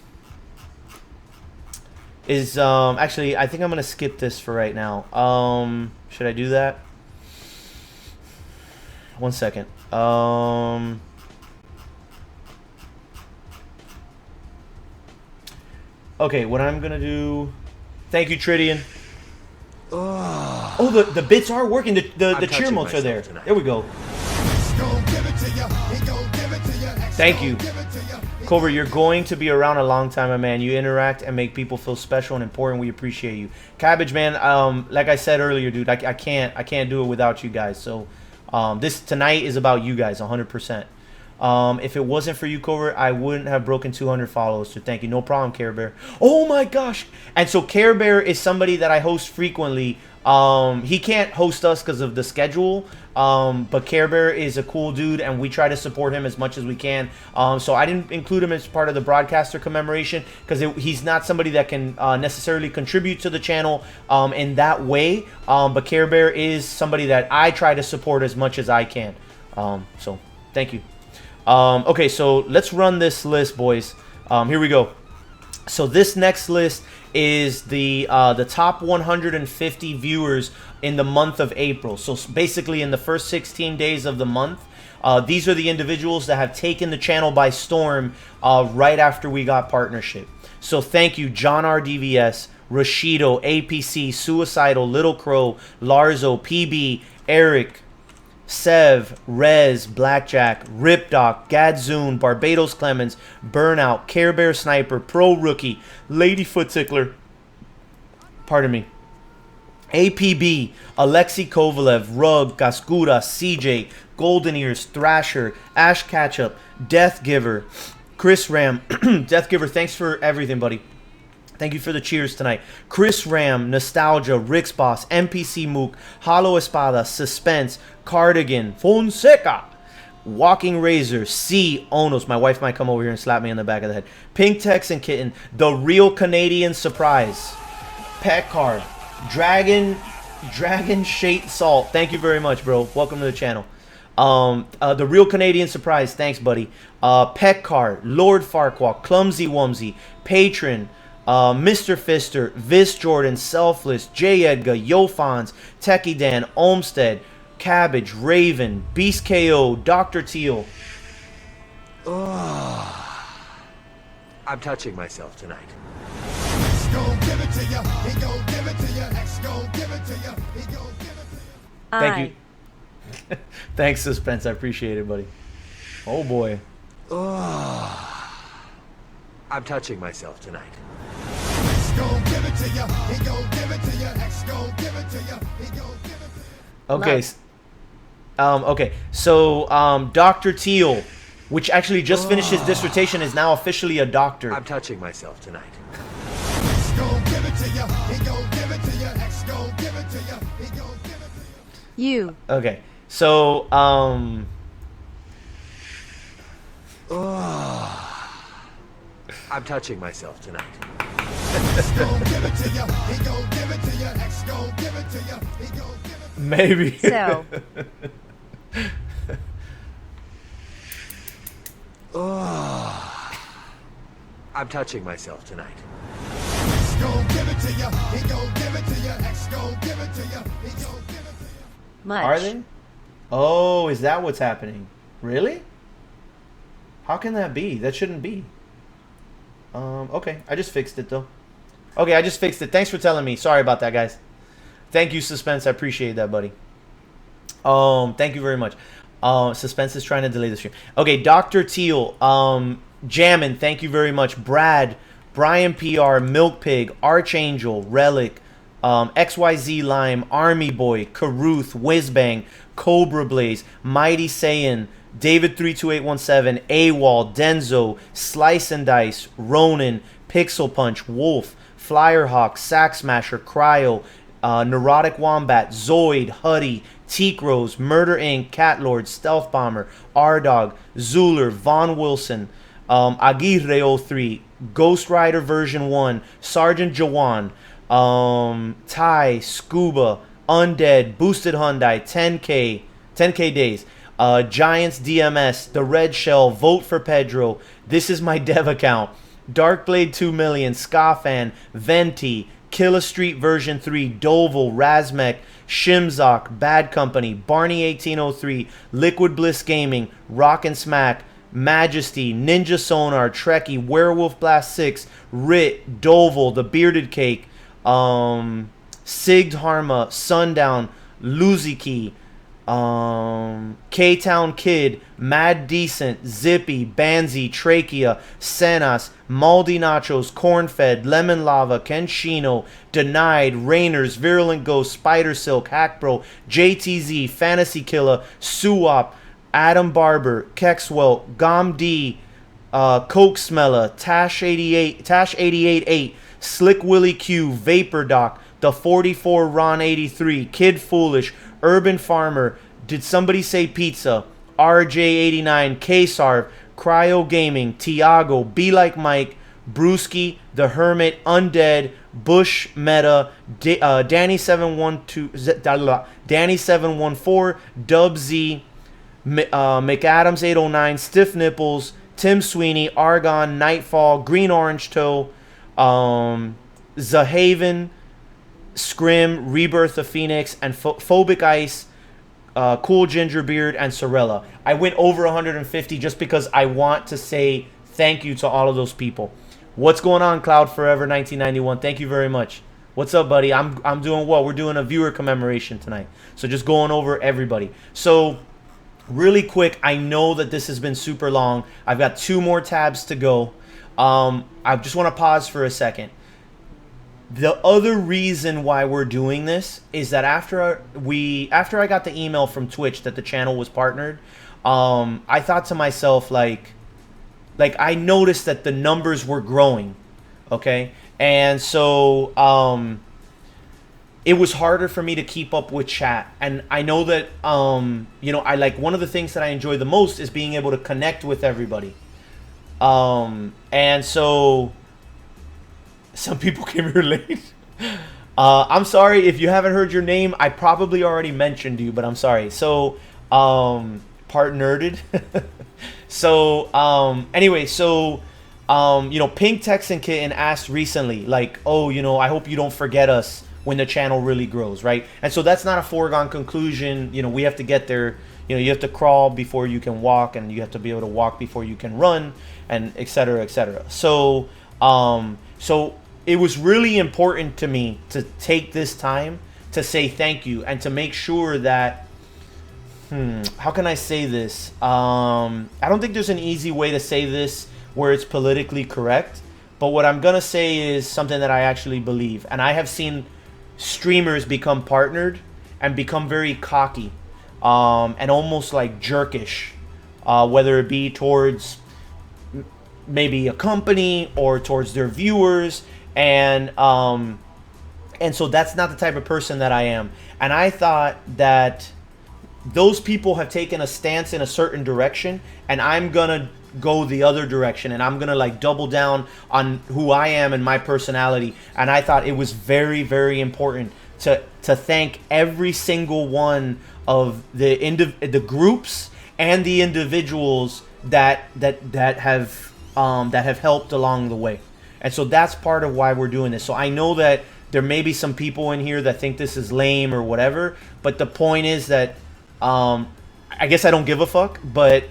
I think I'm gonna skip this for right now. Should I do that? 1 second. Okay, what I'm gonna do. Thank you, Tridian. Oh, the bits are working. The cheer modes are there. There we go. Thank you. Cobra, you're going to be around a long time, my man. You interact and make people feel special and important. We appreciate you. Cabbage, man, like I said earlier, dude, I can't do it without you guys. So this tonight is about you guys, 100%. If it wasn't for you, Cobra, I wouldn't have broken 200 followers. So thank you. No problem, Care Bear. Oh my gosh. And so Care Bear is somebody that I host frequently. He can't host us because of the schedule. But Care Bear is a cool dude, and we try to support him as much as we can. So I didn't include him as part of the broadcaster commemoration because he's not somebody that can necessarily contribute to the channel in that way. But Care Bear is somebody that I try to support as much as I can. So thank you. Okay, so let's run this list, boys. Here we go. So this next list is the top 150 viewers in the month of April. So basically in the first 16 days of the month, these are the individuals that have taken the channel by storm right after we got partnership. So thank you, John RDVS, Rashido, APC, Suicidal, Little Crow, Larzo, PB, Eric, Sev, Rez, Blackjack, Ripdoc, Gadzoon, Barbados Clemens, Burnout, Care Bear Sniper, Pro Rookie, Ladyfoot Tickler, pardon me, APB, Alexei Kovalev, Rug, Gaskuda, CJ, Golden Ears, Thrasher, Ash Ketchup, Death Giver, Chris Ram, Death Giver, thanks for everything, buddy. Thank you for the cheers tonight. Chris Ram, Nostalgia, Rick's Boss, NPC Mook, Hollow Espada, Suspense, Cardigan, Fonseca, Walking Razor, C, Onos. My wife might come over here and slap me on the back of the head. Pink Tex and Kitten, The Real Canadian Surprise, Pet Card, Dragon Shade Salt. Thank you very much, bro. Welcome to the channel. The Real Canadian Surprise. Thanks, buddy. Pet Card, Lord Farquaad, Clumsy Wumsy, Patron, Mr. Fister, Vis Jordan, Selfless, J. Edgar, Yofons, Techie Dan, Olmstead, Cabbage, Raven, Beast KO, Dr. Teal. Oh, I'm touching myself tonight. Thank you. Thanks, Suspense. I appreciate it, buddy. Oh, boy. Oh, I'm touching myself tonight. Okay. Okay. So, Dr. Teal, which actually just finished his dissertation, is now officially a doctor. I'm touching myself tonight. You. Okay. So, Oh, I'm touching myself tonight. maybe. So. Oh, I'm touching myself tonight. Much. Are they? Oh, is that what's happening? Really? How can that be? That shouldn't be. Okay. I just fixed it, though. Okay, I just fixed it. Thanks for telling me. Sorry about that, guys. Thank you, Suspense. I appreciate that, buddy. Thank you very much. Suspense is trying to delay the stream. Okay, Dr. Teal. Jammin, thank you very much. Brad, Brian PR, Milk Pig, Archangel, Relic, XYZ Lime, Army Boy, Caruth, Whizbang, Cobra Blaze, Mighty Saiyan, David32817, AWOL, Denzo, Slice and Dice, Ronin, Pixel Punch, Wolf, Flyerhawk, Sack Smasher, Cryo, Neurotic Wombat, Zoid, Huddy, Teak Rose, Murder Inc., Catlord, Stealth Bomber, R-Dog, Zuler, Von Wilson, Aguirre 03, Ghost Rider version 1, Sergeant Jawan, Ty, Scuba, Undead, Boosted Hyundai, 10K Days, Giants DMS, The Red Shell, Vote for Pedro, This Is My Dev Account, Darkblade 2 Million, Scafan, Venti, Killa Street version 3, Doval, Razmec, Shimzok, Bad Company, Barney 1803, Liquid Bliss Gaming, Rock and Smack, Majesty, Ninja Sonar, Trekkie, Werewolf Blast 6, Rit, Doval, The Bearded Cake, Sigd Harma, Sundown, Luziki, K-Town Kid, Mad Decent, Zippy, Banzi, Trachea, Senas, Maldi Nachos, Cornfed, Lemon Lava, Kenshino, Denied, Rainers, Virulent Ghost, Spider Silk, Hackbro, JTZ, Fantasy Killer, Suwop, Adam Barber, Kexwell, Gom D, Coke Smeller, Tash 88, Tash 88.8, Slick Willie Q, Vapor Doc, The 44 Ron 83, Kid Foolish, Urban Farmer, Did Somebody Say Pizza, RJ89, K-Sarv, Cryo Gaming, Tiago, Be Like Mike, Brewski, The Hermit, Undead, Bush Meta, Danny 712, Danny 714, Dub Z, McAdams 809, Stiff Nipples, Tim Sweeney, Argon, Nightfall, Green Orange Toe, Zahaven, Scrim, Rebirth of Phoenix, and Phobic Ice, Cool Gingerbeard, and Sorella. I went over 150 just because I want to say thank you to all of those people. What's going on, Cloud Forever 1991? Thank you very much. What's up, buddy? I'm doing well. We're doing a viewer commemoration tonight. So just going over everybody. So really quick, I know that this has been super long. I've got 2 more tabs to go. I just want to pause for a second. The other reason why we're doing this is that after I got the email from Twitch that the channel was partnered, I thought to myself, like I noticed that the numbers were growing, okay? And so it was harder for me to keep up with chat. And I know that I like, one of the things that I enjoy the most is being able to connect with everybody. And so some people came here late. I'm sorry if you haven't heard your name. I probably already mentioned you, but I'm sorry. So, part nerded. So, anyway, so, Pink Texan Kitten asked recently, like, oh, I hope you don't forget us when the channel really grows, right? And so that's not a foregone conclusion. We have to get there. You have to crawl before you can walk, and you have to be able to walk before you can run, and et cetera, et cetera. So, so it was really important to me to take this time to say thank you and to make sure that, how can I say this? I don't think there's an easy way to say this where it's politically correct, but what I'm going to say is something that I actually believe. And I have seen streamers become partnered and become very cocky, and almost like jerkish, whether it be towards maybe a company or towards their viewers. And so that's not the type of person that I am. And I thought that those people have taken a stance in a certain direction, and I'm gonna go the other direction, and I'm gonna like double down on who I am and my personality. And I thought it was very, very important to thank every single one of the groups and the individuals that have helped along the way. And so that's part of why we're doing this. So I know that there may be some people in here that think this is lame or whatever, but the point is that I guess I don't give a fuck, but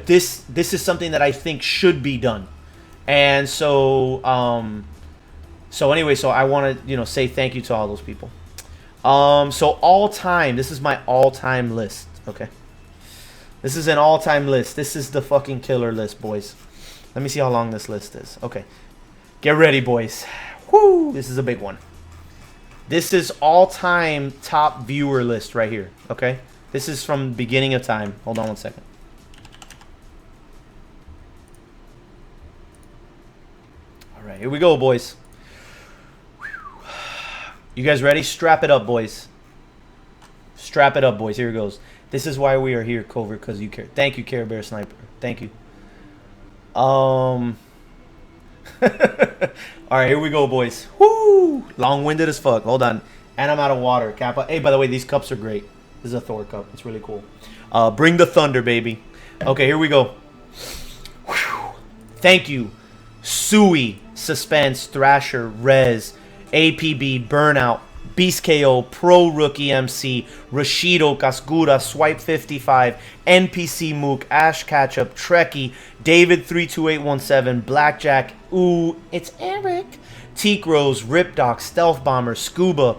this is something that I think should be done. And so anyway, so I want to say thank you to all those people. So all time, this is my all-time list, okay? This is an all-time list. This is the fucking killer list, boys. Let me see how long this list is. Okay. Get ready, boys. Woo! This is a big one. This is all-time top viewer list right here, okay? This is from beginning of time. Hold on one second. All right, here we go, boys. You guys ready? Strap it up, boys. Strap it up, boys. Here it goes. This is why we are here, Covert, because you care. Thank you, Care Bear Sniper. Thank you. All right, here we go, boys. Woo! Long-winded as fuck. Hold on. And I'm out of water. Kappa. Hey, by the way, these cups are great. This is a Thor cup. It's really cool. Bring the thunder, baby. Okay, here we go. Whew. Thank you. Sui, Suspense, Thrasher, Rez, APB, Burnout, Beast KO, Pro Rookie MC, Rashido, Cascura, Swipe 55, NPC Mook, Ash Ketchup, Trekkie, David 32817, Blackjack, Ooh, it's Eric, Teak Rose, Ripdoc, Stealth Bomber, Scuba,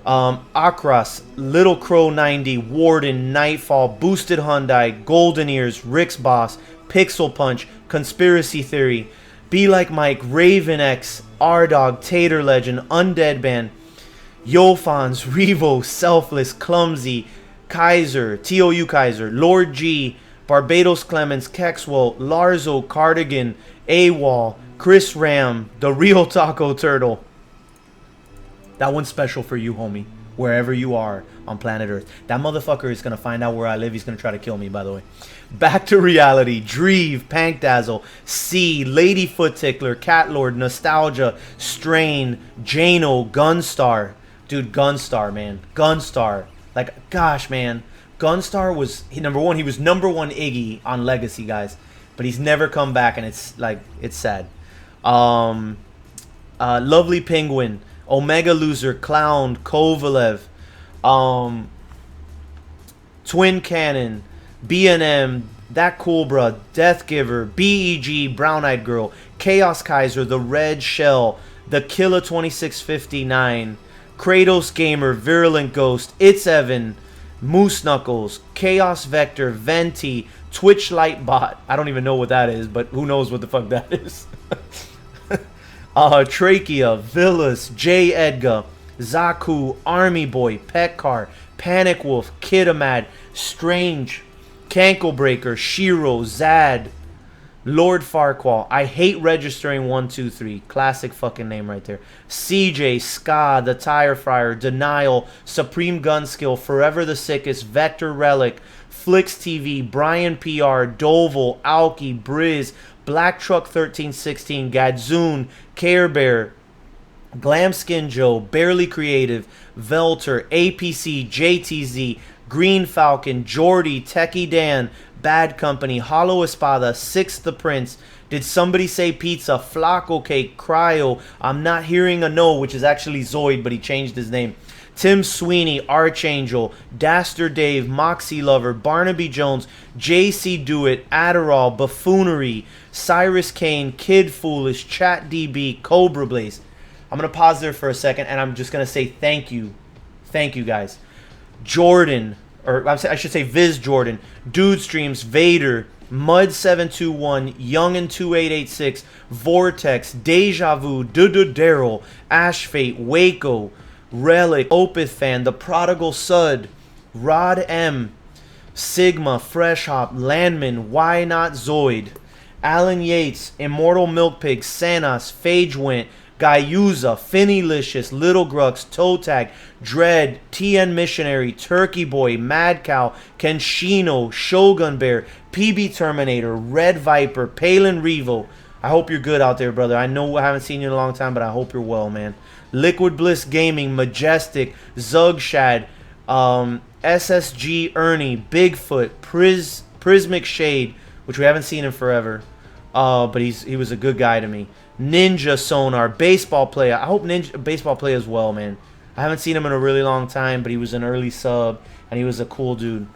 Akras, Little Crow 90, Warden, Nightfall, Boosted Hyundai, Golden Ears, Rick's Boss, Pixel Punch, Conspiracy Theory, Be Like Mike, Raven X, R-Dog, Tater Legend, Undead Band, Yofans, Revo, Selfless, Clumsy, Kaiser, TOU Kaiser, Lord G, Barbados Clemens, Kexwell, Larzo, Cardigan, AWOL, Chris Ram, The Real Taco Turtle. That one's special for you, homie. Wherever you are on planet Earth. That motherfucker is going to find out where I live. He's going to try to kill me, by the way. Back to reality. Dreve, Pankdazzle, C, Lady Foot Tickler, Catlord, Nostalgia, Strain, Jano, Gunstar. Dude, Gunstar, man. Gunstar. Like, gosh, man. Gunstar was, number one, he was number one Iggy on Legacy, guys. But he's never come back, and it's, like, it's sad. Lovely Penguin. Omega Loser, Clown, Kovalev, Twin Cannon, B&M, That Cobra, Death Giver, BEG, Brown Eyed Girl, Chaos Kaiser, The Red Shell, The Killer 2659, Kratos Gamer, Virulent Ghost, It's Evan, Moose Knuckles, Chaos Vector, Venti, Twitch Lightbot. I don't even know what that is, but who knows what the fuck that is. Trachea, Villas, J. Edgar, Zaku, Army Boy, Petcar, Panic Wolf, Kidamad, Strange, Canklebreaker, Shiro, Zad, Lord Farquaad. I hate registering 123. Classic fucking name right there. CJ, Ska, The Tire Fryer, Denial, Supreme Gun Skill, Forever the Sickest, Vector Relic, Flix TV, Brian PR, Doval, Alki, Briz, Black Truck 1316, Gadzoon, Care Bear, Glamskin Joe, Barely Creative, Velter, APC, JTZ, Green Falcon, Jordy, Techie Dan, Bad Company, Hollow Espada, Six the Prince, Did Somebody Say Pizza, Flaco Cake, Cryo, I'm Not Hearing a No, which is actually Zoid, but he changed his name, Tim Sweeney, Archangel, Daster Dave, Moxie Lover, Barnaby Jones, JC Do It, Adderall, Buffoonery, Cyrus Kane, Kid Foolish, Chat DB, Cobra Blaze. I'm going to pause there for a second, and I'm just going to say thank you. Thank you, guys. Jordan, or I should say Viz Jordan, Dude Streams, Vader, Mud721, Youngin2886, Vortex, Deja Vu, Dudu Daryl, Ash Fate, Waco, Relic, Opeth Fan, The Prodigal Sud, Rod M, Sigma, Fresh Hop, Landman, Why Not Zoid, Alan Yates, Immortal Milk Pig, Sanas, Phage Went, Guyuza, Finnylicious, Little Grux, Toe Tag, Dread, TN Missionary, Turkey Boy, Mad Cow, Kenshino, Shogun Bear, PB Terminator, Red Viper, Palin Revo. I hope you're good out there, brother. I know I haven't seen you in a long time, but I hope you're well, man. Liquid Bliss Gaming, Majestic, Zugshad, SSG Ernie, Bigfoot, Prismic Shade, which we haven't seen in forever, but he was a good guy to me. Ninja Sonar, Baseball Player. I hope Ninja Baseball Player as well, man. I haven't seen him in a really long time, but he was an early sub, and he was a cool dude.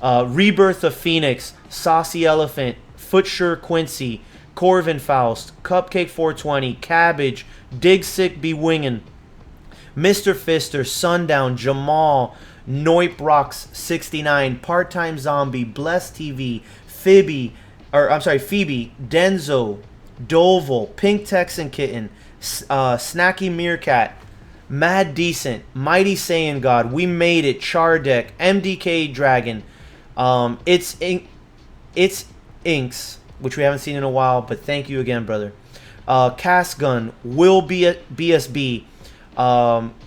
Rebirth of Phoenix, Saucy Elephant, Footsure Quincy, Corvin Faust, Cupcake 420, Cabbage, Dig Sick Be Wingin', Mr. Fister, Sundown, Jamal, Noip Rocks 69, Part-Time Zombie, Bless TV, Phoebe, Denzo, Doval, Pink Texan Kitten, Snacky Meerkat, Mad Decent, Mighty Saiyan God, We Made It, Chardeck, MDK Dragon, It's Inks, which we haven't seen in a while, but thank you again, brother. Cast Gun, Will BSB,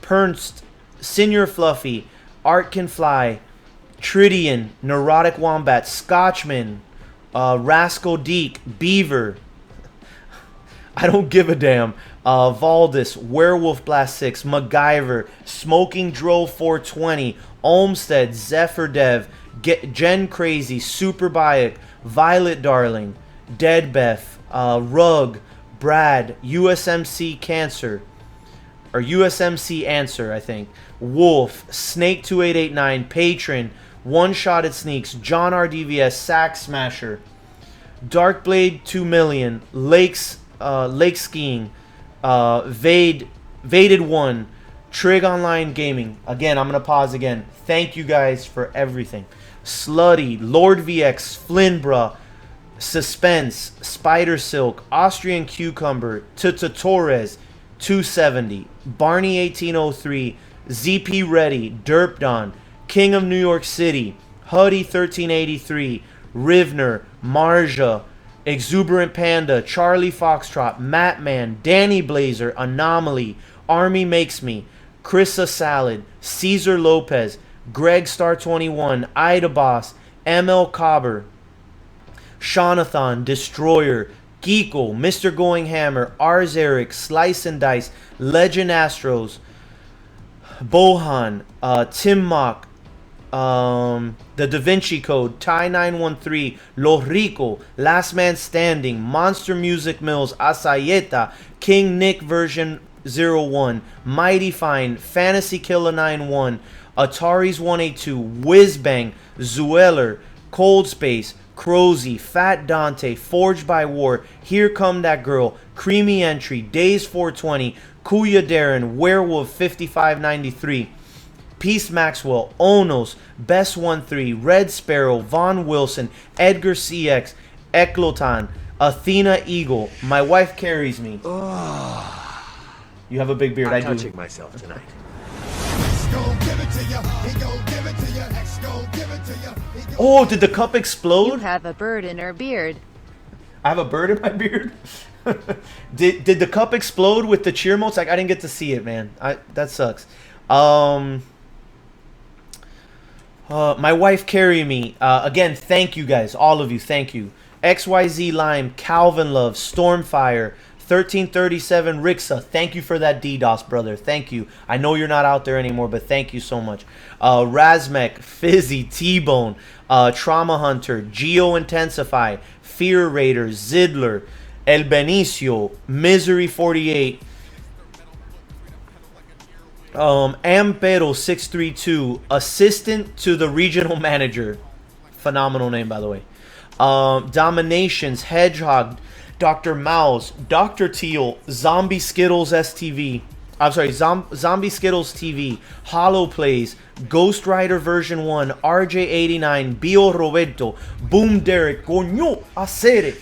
Pernst, Senior Fluffy, Art Can Fly, Tridian, Neurotic Wombat, Scotchman, Rascal Deek, Beaver, I Don't Give a Damn, Valdis, Werewolf Blast 6, MacGyver, Smoking Dro 420, Olmstead, Zephyr Dev, Gen Crazy, Super Bioc, Violet Darling, Dead Beth, Rug, Brad, USMC Cancer, or USMC Answer, I think, Wolf, Snake 2889, Patron, One Shotted Sneaks, John RDVS, Sack Smasher, Darkblade 2 million, Lake Skiing, Vaded 1, Trig Online Gaming. Again, I'm going to pause again. Thank you guys for everything. Slutty, Lord VX, Flinbra, Suspense, Spider Silk, Austrian Cucumber, Tuta Torres, 270, Barney 1803, ZP Ready, Derpdon, King of New York City, Huddy 1383, Rivner, Marja, Exuberant Panda, Charlie Foxtrot, Matman, Danny Blazer, Anomaly, Army Makes Me, Chrissa Salad, Caesar Lopez, Greg Star 21, Ida Boss, ML Cobber, Shaunathon, Destroyer, Geekle, Mr. Going Hammer, Ars Eric, Slice and Dice, Legend Astros, Bohan, Tim Mock, The Da Vinci Code, Ty 913, Lo Rico, Last Man Standing, Monster Music Mills, Asayeta, King Nick version 01, Mighty Fine, Fantasy Killer 91, Atari's 182, Whizbang, Zueller, Cold Space, Crozy, Fat Dante, Forged by War, Here Come That Girl, Creamy Entry, Days 420, Kuya Darren, Werewolf 5593, Peace Maxwell, Onos, Best 13, Red Sparrow, Von Wilson, Edgar CX, Eklotan, Athena Eagle, My Wife Carries Me. You have a big beard, I'm I do. touching myself tonight. Oh, did the cup You explode? have a bird in her beard. I have a bird in my beard. did the cup explode with the cheer modes? Like I didn't get to see it, man. That sucks. My Wife Carry Me. Again, thank you guys, all of you. Thank you. XYZ Lime, Calvin Love, Stormfire, 1337 Rixa. Thank you for that DDoS, brother. Thank you. I know you're not out there anymore, but thank you so much. Razmek, Fizzy, T-Bone, Trauma Hunter, Geo Intensify, Fear Raider, Zidler, El Benicio, Misery 48, Ampero 632, assistant to the regional manager. Phenomenal name, by the way. Dominations, Hedgehog, Dr. Mouse, Dr. Teal, Zombie Skittles STV. I'm sorry, Zombie Skittles TV, Hollow Plays, Ghost Rider version 1, RJ89, Bio Roberto, Boom Derek, Coño, Acere.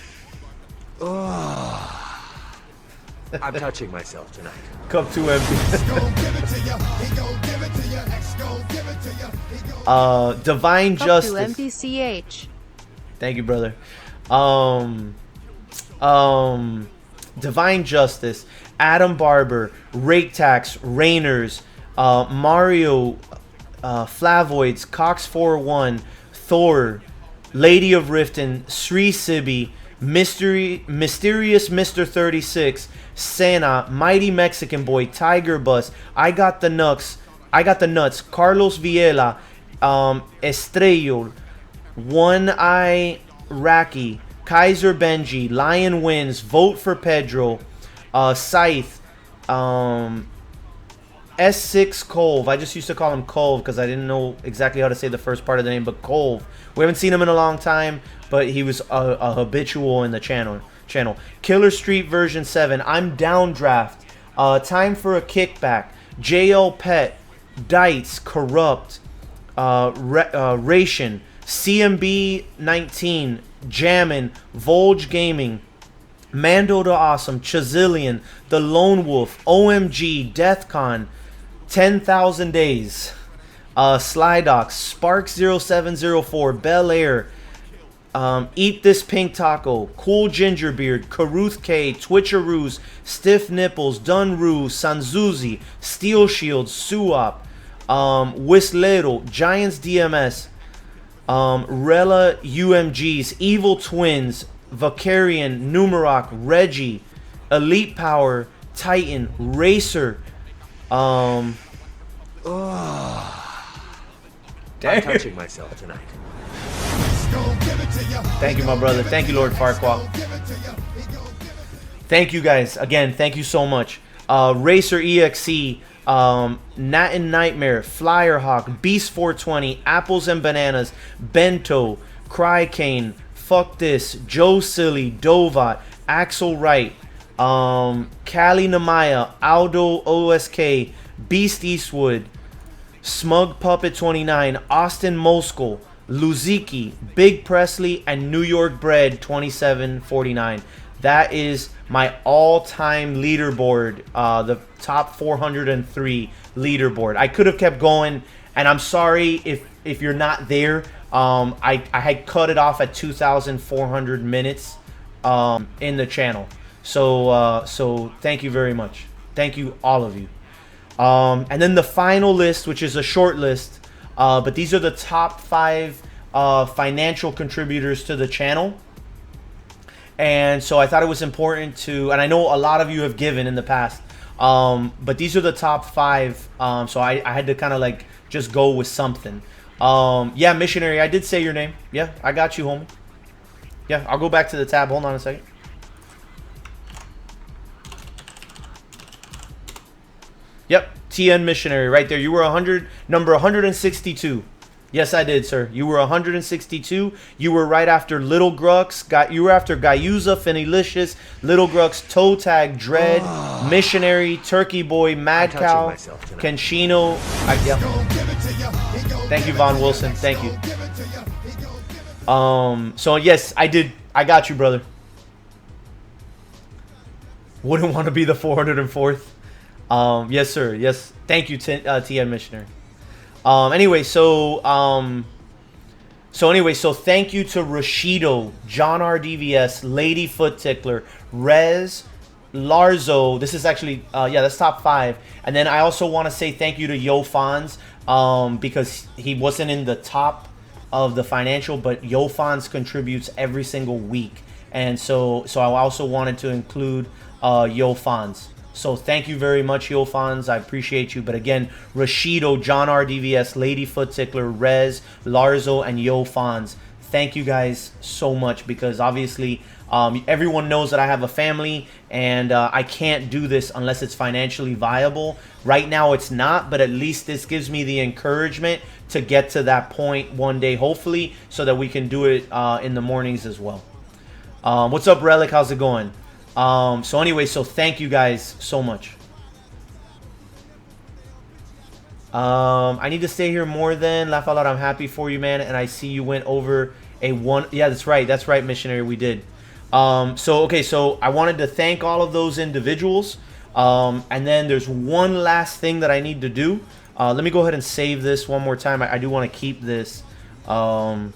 I'm touching myself tonight. Cup 2 empty. Divine Up Justice. to MPCH. Thank you, brother. Divine Justice, Adam Barber, Rake Tax, Rainers, Mario, Flavoids, Cox 41, Thor, Lady of Riften, Sri Sibi, Mysterious Mr. 36, Santa, Mighty Mexican Boy, Tiger Bus, I Got the Nuts, Carlos Viela, Estrello, One Eye Raki, Kaiser Benji, Lion Wins, Vote for Pedro, Scythe, S6 Colv. I just used to call him Colv because I didn't know exactly how to say the first part of the name, but Colv. We haven't seen him in a long time, but he was a habitual in the channel. Killer Street version 7. I'm Downdraft. Time for a Kickback. JL Pet, Dites, Corrupt, Ration, CMB 19, Jammin, Volge Gaming, Mando the Awesome, Chazillion, The Lone Wolf, OMG, Deathcon, 10,000 Days, Slydox, Sparks 0704, Bel Air, Eat This Pink Taco, Cool Gingerbeard, Caruth K, Twitcheroos, Stiff Nipples, Dunroo, Sanzuzi, Steel Shield, Suop, Whistledo, Giants DMS, Rella UMGs, Evil Twins, Vicarian, Numeroc, Reggie, Elite Power, Titan, Racer, I'm touching myself tonight. Thank you, my brother. Thank you, Lord Farquaad. Thank you, guys. Again, thank you so much. Racer EXE, Nat and Nightmare, Flyerhawk, Beast 420, Apples and Bananas, Bento, Crykane, Fuck This, Joe Silly, Dovat, Axel Wright, Kali Namaya, Aldo OSK, Beast Eastwood, Smug Puppet 29, Austin Moskal, Luziki, Big Presley, and New York Bread 2749. That is my all-time leaderboard, the top 403 leaderboard. I could have kept going, and I'm sorry if you're not there. I had cut it off at 2,400 minutes in the channel. So thank you very much. Thank you, all of you. And then the final list, which is a short list, but these are the top 5 financial contributors to the channel. And so I thought it was important to, and I know a lot of you have given in the past, but these are the top 5. So I had to kind of like just go with something. Yeah, Missionary, I did say your name. Yeah, I got you, homie. Yeah, I'll go back to the tab. Hold on a second. Yep, TN Missionary right there. You were number 162. Yes, I did, sir. You were 162. You were right after Little Grux. You were after Guyuza, Finilicious, Little Grux, Toe Tag, Dread, Missionary, Turkey Boy, Mad Cow, Kenshino. Yeah. Thank you, Von Wilson. Thank you. So yes, I did. I got you, brother. Wouldn't want to be the 404th. Yes, sir. Yes. Thank you, TN Missionary. Anyway, so thank you to Rashido, John RDVS, Lady Foot Tickler, Rez, Larzo. This is actually, yeah, that's top 5. And then I also want to say thank you to Yo Fonz, because he wasn't in the top of the financial, but Yo Fonz contributes every single week. And so I also wanted to include Yo Fonz. So thank you very much, Yo Fonz. I appreciate you. But again, Rashido, John RDVS, Lady Foot Tickler, Rez, Larzo, and Yo Fonz. Thank you guys so much, because obviously everyone knows that I have a family, and I can't do this unless it's financially viable. Right now it's not, but at least this gives me the encouragement to get to that point one day, hopefully, so that we can do it in the mornings as well. What's up, Relic? How's it going? So anyway, so thank you guys so much. I need to stay here more than laugh out loud. I'm happy for you, man. And I see you went over a 1. Yeah, that's right. That's right, Missionary. We did. Okay, so I wanted to thank all of those individuals. And then there's one last thing that I need to do. Let me go ahead and save this one more time. I do want to keep this. So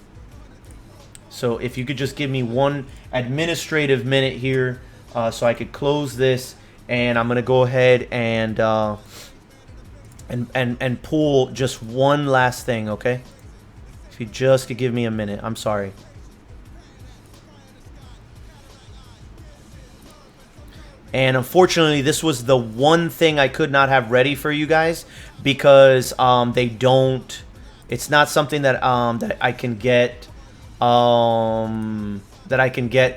if you could just give me one administrative minute here. So I could close this, and I'm gonna go ahead and pull just one last thing, okay? If you just could give me a minute, I'm sorry. And unfortunately, this was the one thing I could not have ready for you guys, because they don't. It's not something that that I can get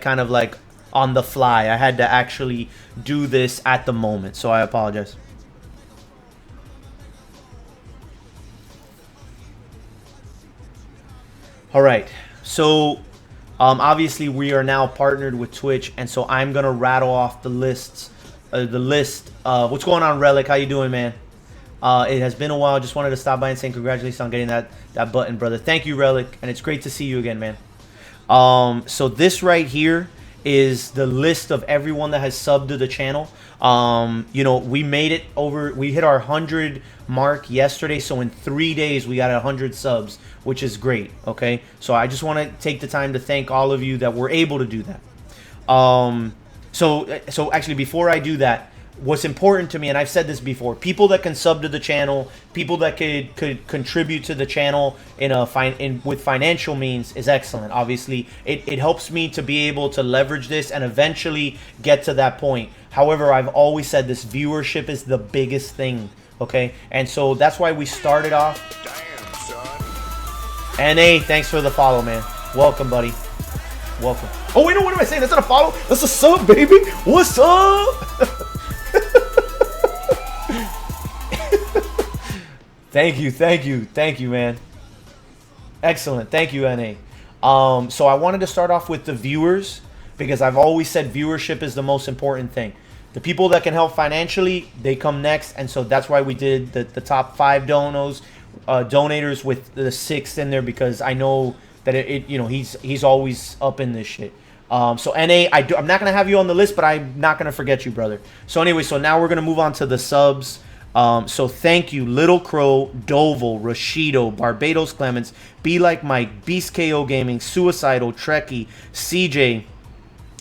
kind of like on the fly. I had to actually do this at the moment, so I apologize. All right, so obviously we are now partnered with Twitch, and so I'm gonna rattle off the lists. What's going on, Relic? How you doing, man? It has been a while. Just wanted to stop by and say congratulations on getting that button, brother. Thank you, Relic, and it's great to see you again, man. So this right here is the list of everyone that has subbed to the channel. You know, we made it over. We hit our 100 mark yesterday, so in 3 days we got 100 subs, which is great. Okay, so I just want to take the time to thank all of you that were able to do that. So actually, before I do that, what's important to me, and I've said this before, people that can sub to the channel, people that could contribute to the channel with financial means is excellent. Obviously, it helps me to be able to leverage this and eventually get to that point. However, I've always said this: viewership is the biggest thing. Okay, and so that's why we started off. Damn, son. NA, thanks for the follow, man. Welcome, buddy. Welcome. Oh wait, no, what am I saying? That's not a follow. That's a sub, baby. What's up? Thank you, man. Excellent. Thank you, NA. So I wanted to start off with the viewers, because I've always said viewership is the most important thing. The people that can help financially, they come next, and so that's why we did the top 5 donators with the 6th in there, because I know that he's always up in this shit. So NA, I'm not gonna have you on the list, but I'm not gonna forget you, brother. So anyway, so now we're gonna move on to the subs. So thank you, Little Crow, Doval, Rashido, Barbados Clements, Be Like Mike, Beast KO Gaming, Suicidal, Trekkie, CJ,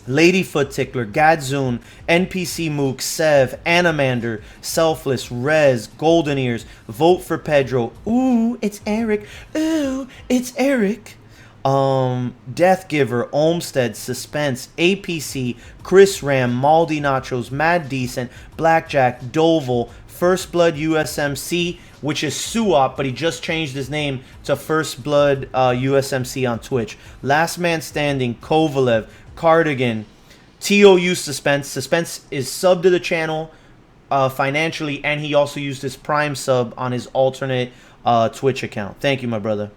Ladyfoot Tickler, Gadzoon, NPC Mook, Sev, Animander, Selfless, Rez, Golden Ears, Vote for Pedro. Ooh, it's Eric. Ooh, it's Eric. Death Giver, Olmstead, Suspense, APC, Chris Ram, Maldi Nachos, Mad Decent, Blackjack, Doval, First Blood USMC, which is Suop, but he just changed his name to First Blood USMC on Twitch. Last Man Standing, Kovalev, Cardigan, TOU Suspense. Suspense is sub to the channel financially, and he also used his Prime sub on his alternate Twitch account. Thank you, my brother.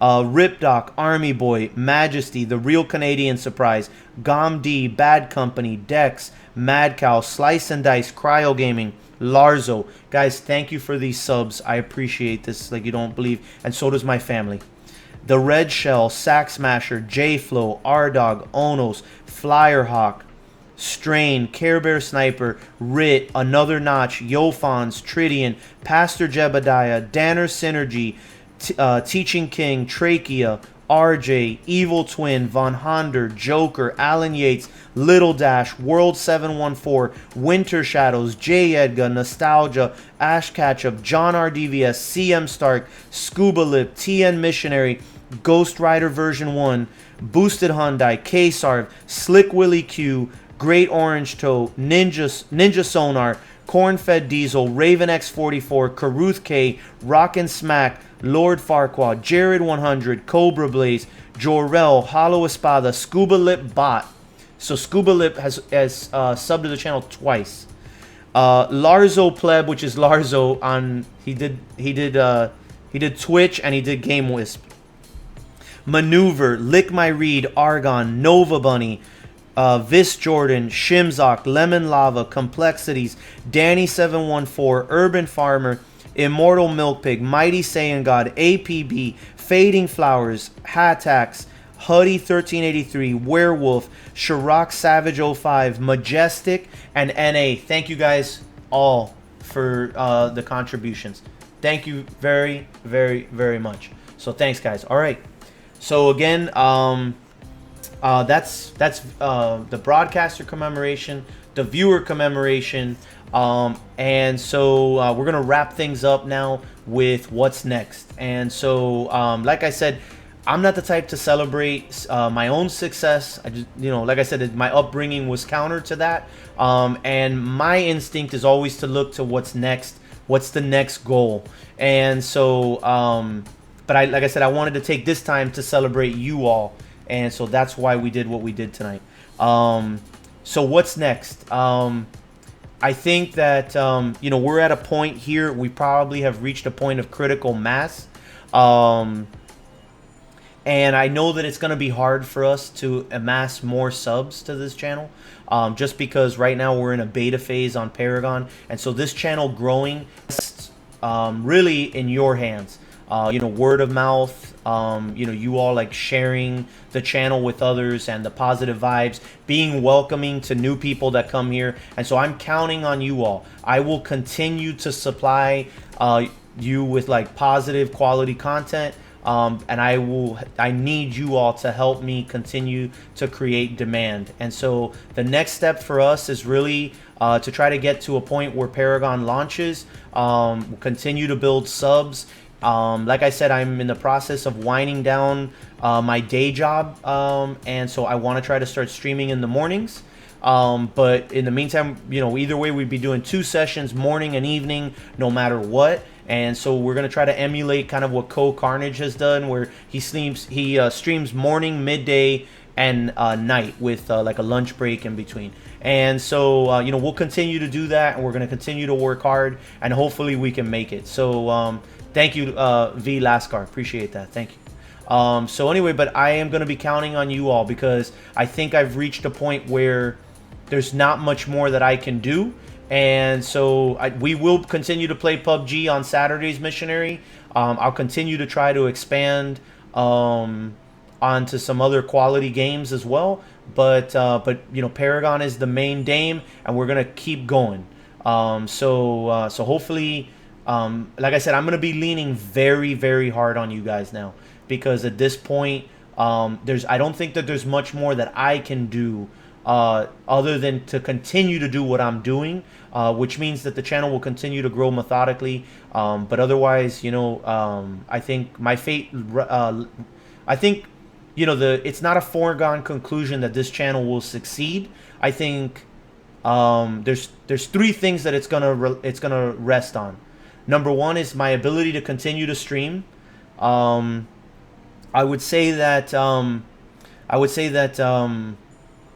Ripdoc, Army Boy, Majesty, The Real Canadian Surprise, Gom D, Bad Company, Dex, Mad Cow, Slice and Dice, Cryo Gaming, Larzo. Guys, thank you for these subs. I appreciate this like you don't believe, and so does my family. The Red Shell, Sack Smasher, J-Flow, R-Dog, Onos, Flyerhawk, Strain, Care Bear Sniper, Rit, Another Notch, Yofons, Tridian, Pastor Jebediah, Danner Synergy, Teaching King, Trachea, RJ, Evil Twin, Von Honder, Joker, Alan Yates, Little Dash, World 714, Winter Shadows, J. Edgar, Nostalgia, Ash Ketchup, John RDVS, CM Stark, Scuba Lip, TN Missionary, Ghost Rider version 1, Boosted Hyundai, K-Sarv, Slick Willie Q, Great Orange Toe, Ninja Sonar, Corn-Fed Diesel, Raven X44, Karuth K, Rockin' Smack, Lord Farquaad, Jared 100, Cobra Blaze, Jor-El, Hollow Espada, Scuba Lip Bot. So Scuba Lip has subbed to the channel twice. Larzo Pleb, which is Larzo on he did Twitch and he did Game Wisp. Maneuver, Lick My Reed, Argon, Nova Bunny, Vis Jordan, Shimzok, Lemon Lava, Complexities, Danny714, Urban Farmer, Immortal Milk Pig, Mighty Saiyan God, APB, Fading Flowers, Hatax, Huddy 1383, Werewolf, Shirok Savage 05, Majestic, and NA. Thank you guys all for the contributions. Thank you very, very, very much. So thanks, guys. All right. So again, that's the broadcaster commemoration, the viewer commemoration, and so we're gonna wrap things up now with what's next. And so, like I said, I'm not the type to celebrate my own success. I just, like I said, my upbringing was counter to that, and my instinct is always to look to what's next. What's the next goal? And so, but like I said, I wanted to take this time to celebrate you all. And so that's why we did what we did tonight. So what's next? I think that, we're at a point here. We probably have reached a point of critical mass. And I know that it's going to be hard for us to amass more subs to this channel. Just because right now we're in a beta phase on Paragon. And so this channel growing really in your hands. Word of mouth, you all like sharing the channel with others and the positive vibes, being welcoming to new people that come here. And so I'm counting on you all. I will continue to supply you with like positive quality content. And I need you all to help me continue to create demand. And so the next step for us is really to try to get to a point where Paragon launches, we'll continue to build subs. Like I said, I'm in the process of winding down my day job, and so I want to try to start streaming in the mornings. But in the meantime, either way, we'd be doing 2 sessions, morning and evening, no matter what. And so we're gonna try to emulate kind of what Carnage has done, where he streams morning, midday, and night with like a lunch break in between. And so we'll continue to do that, and we're gonna continue to work hard, and hopefully we can make it. So thank you, V Lascar, appreciate that. Thank you. So anyway, but I am gonna be counting on you all, because I think I've reached a point where there's not much more that I can do. And so we will continue to play PUBG on Saturdays, Missionary. I'll continue to try to expand onto some other quality games as well. But you know, Paragon is the main game, and we're gonna keep going. So hopefully, like I said, I'm gonna be leaning very, very hard on you guys now, because at this point, I don't think that there's much more that I can do other than to continue to do what I'm doing, which means that the channel will continue to grow methodically. But otherwise, you know, I think my fate, I think, you know, it's not a foregone conclusion that this channel will succeed. I think there's three things that it's gonna rest on. Number one is my ability to continue to stream. I would say that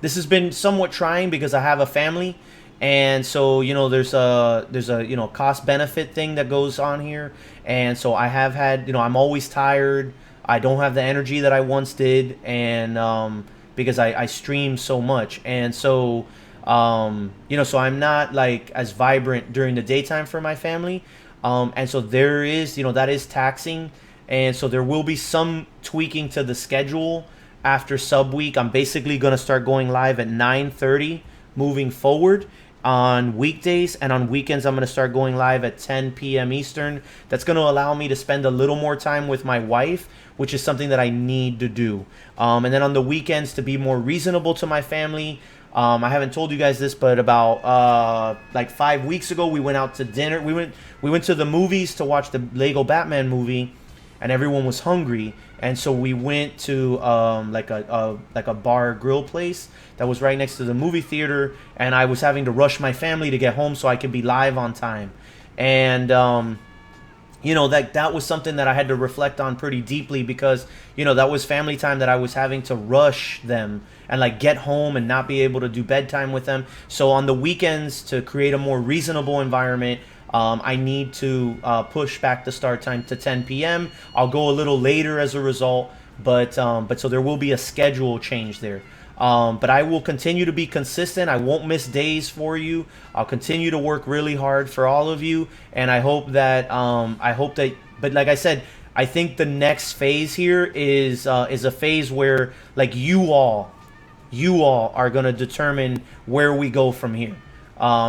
this has been somewhat trying because I have a family, and so, you know, there's a you know, cost benefit thing that goes on here, and so I have had, you know, I'm always tired. I don't have the energy that I once did, and because I stream so much, and so you know, so I'm not like as vibrant during the daytime for my family, and so there is, you know, that is taxing. And so there will be some tweaking to the schedule after sub week. I'm basically going to start going live at 9:30 moving forward on weekdays, and on weekends I'm going to start going live at 10 p.m. Eastern. That's going to allow me to spend a little more time with my wife, which is something that I need to do. And then on the weekends, to be more reasonable to my family, I haven't told you guys this, but about like 5 weeks ago, we went out to dinner. We went to the movies to watch the Lego Batman movie, and everyone was hungry, and so we went to like a bar grill place that was right next to the movie theater, and I was having to rush my family to get home so I could be live on time. And you know, that was something that I had to reflect on pretty deeply, because, you know, that was family time that I was having to rush them and like get home and not be able to do bedtime with them. So on the weekends, to create a more reasonable environment, I need to push back the start time to 10 p.m. I'll go a little later as a result, but so there will be a schedule change there. But I will continue to be consistent. I won't miss days for you. I'll continue to work really hard for all of you, and I hope that but like I said, I think the next phase here is a phase where, like, you all are going to determine where we go from here.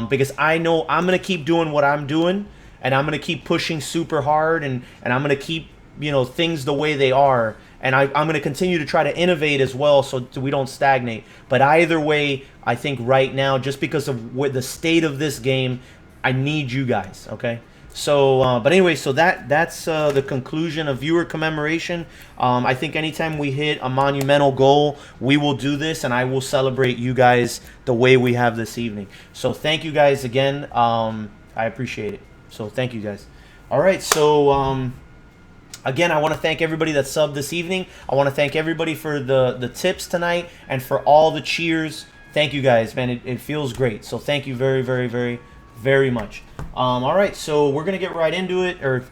Because I know I'm going to keep doing what I'm doing, and I'm going to keep pushing super hard, and I'm going to keep, you know, things the way they are. And I'm going to continue to try to innovate as well, so we don't stagnate. But either way, I think right now, just because of the state of this game, I need you guys, okay? So, but anyway, so that's the conclusion of viewer commemoration. I think anytime we hit a monumental goal, we will do this, and I will celebrate you guys the way we have this evening. So thank you guys again. I appreciate it. So thank you guys. All right, so again, I want to thank everybody that subbed this evening. I want to thank everybody for the tips tonight and for all the cheers. Thank you guys, man. It feels great. So thank you very, very, very, very much. All right, so we're going to get right into it. Or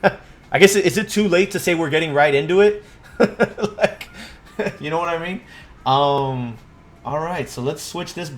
I guess, is it too late to say we're getting right into it? Like, you know what I mean? All right, so let's switch this back.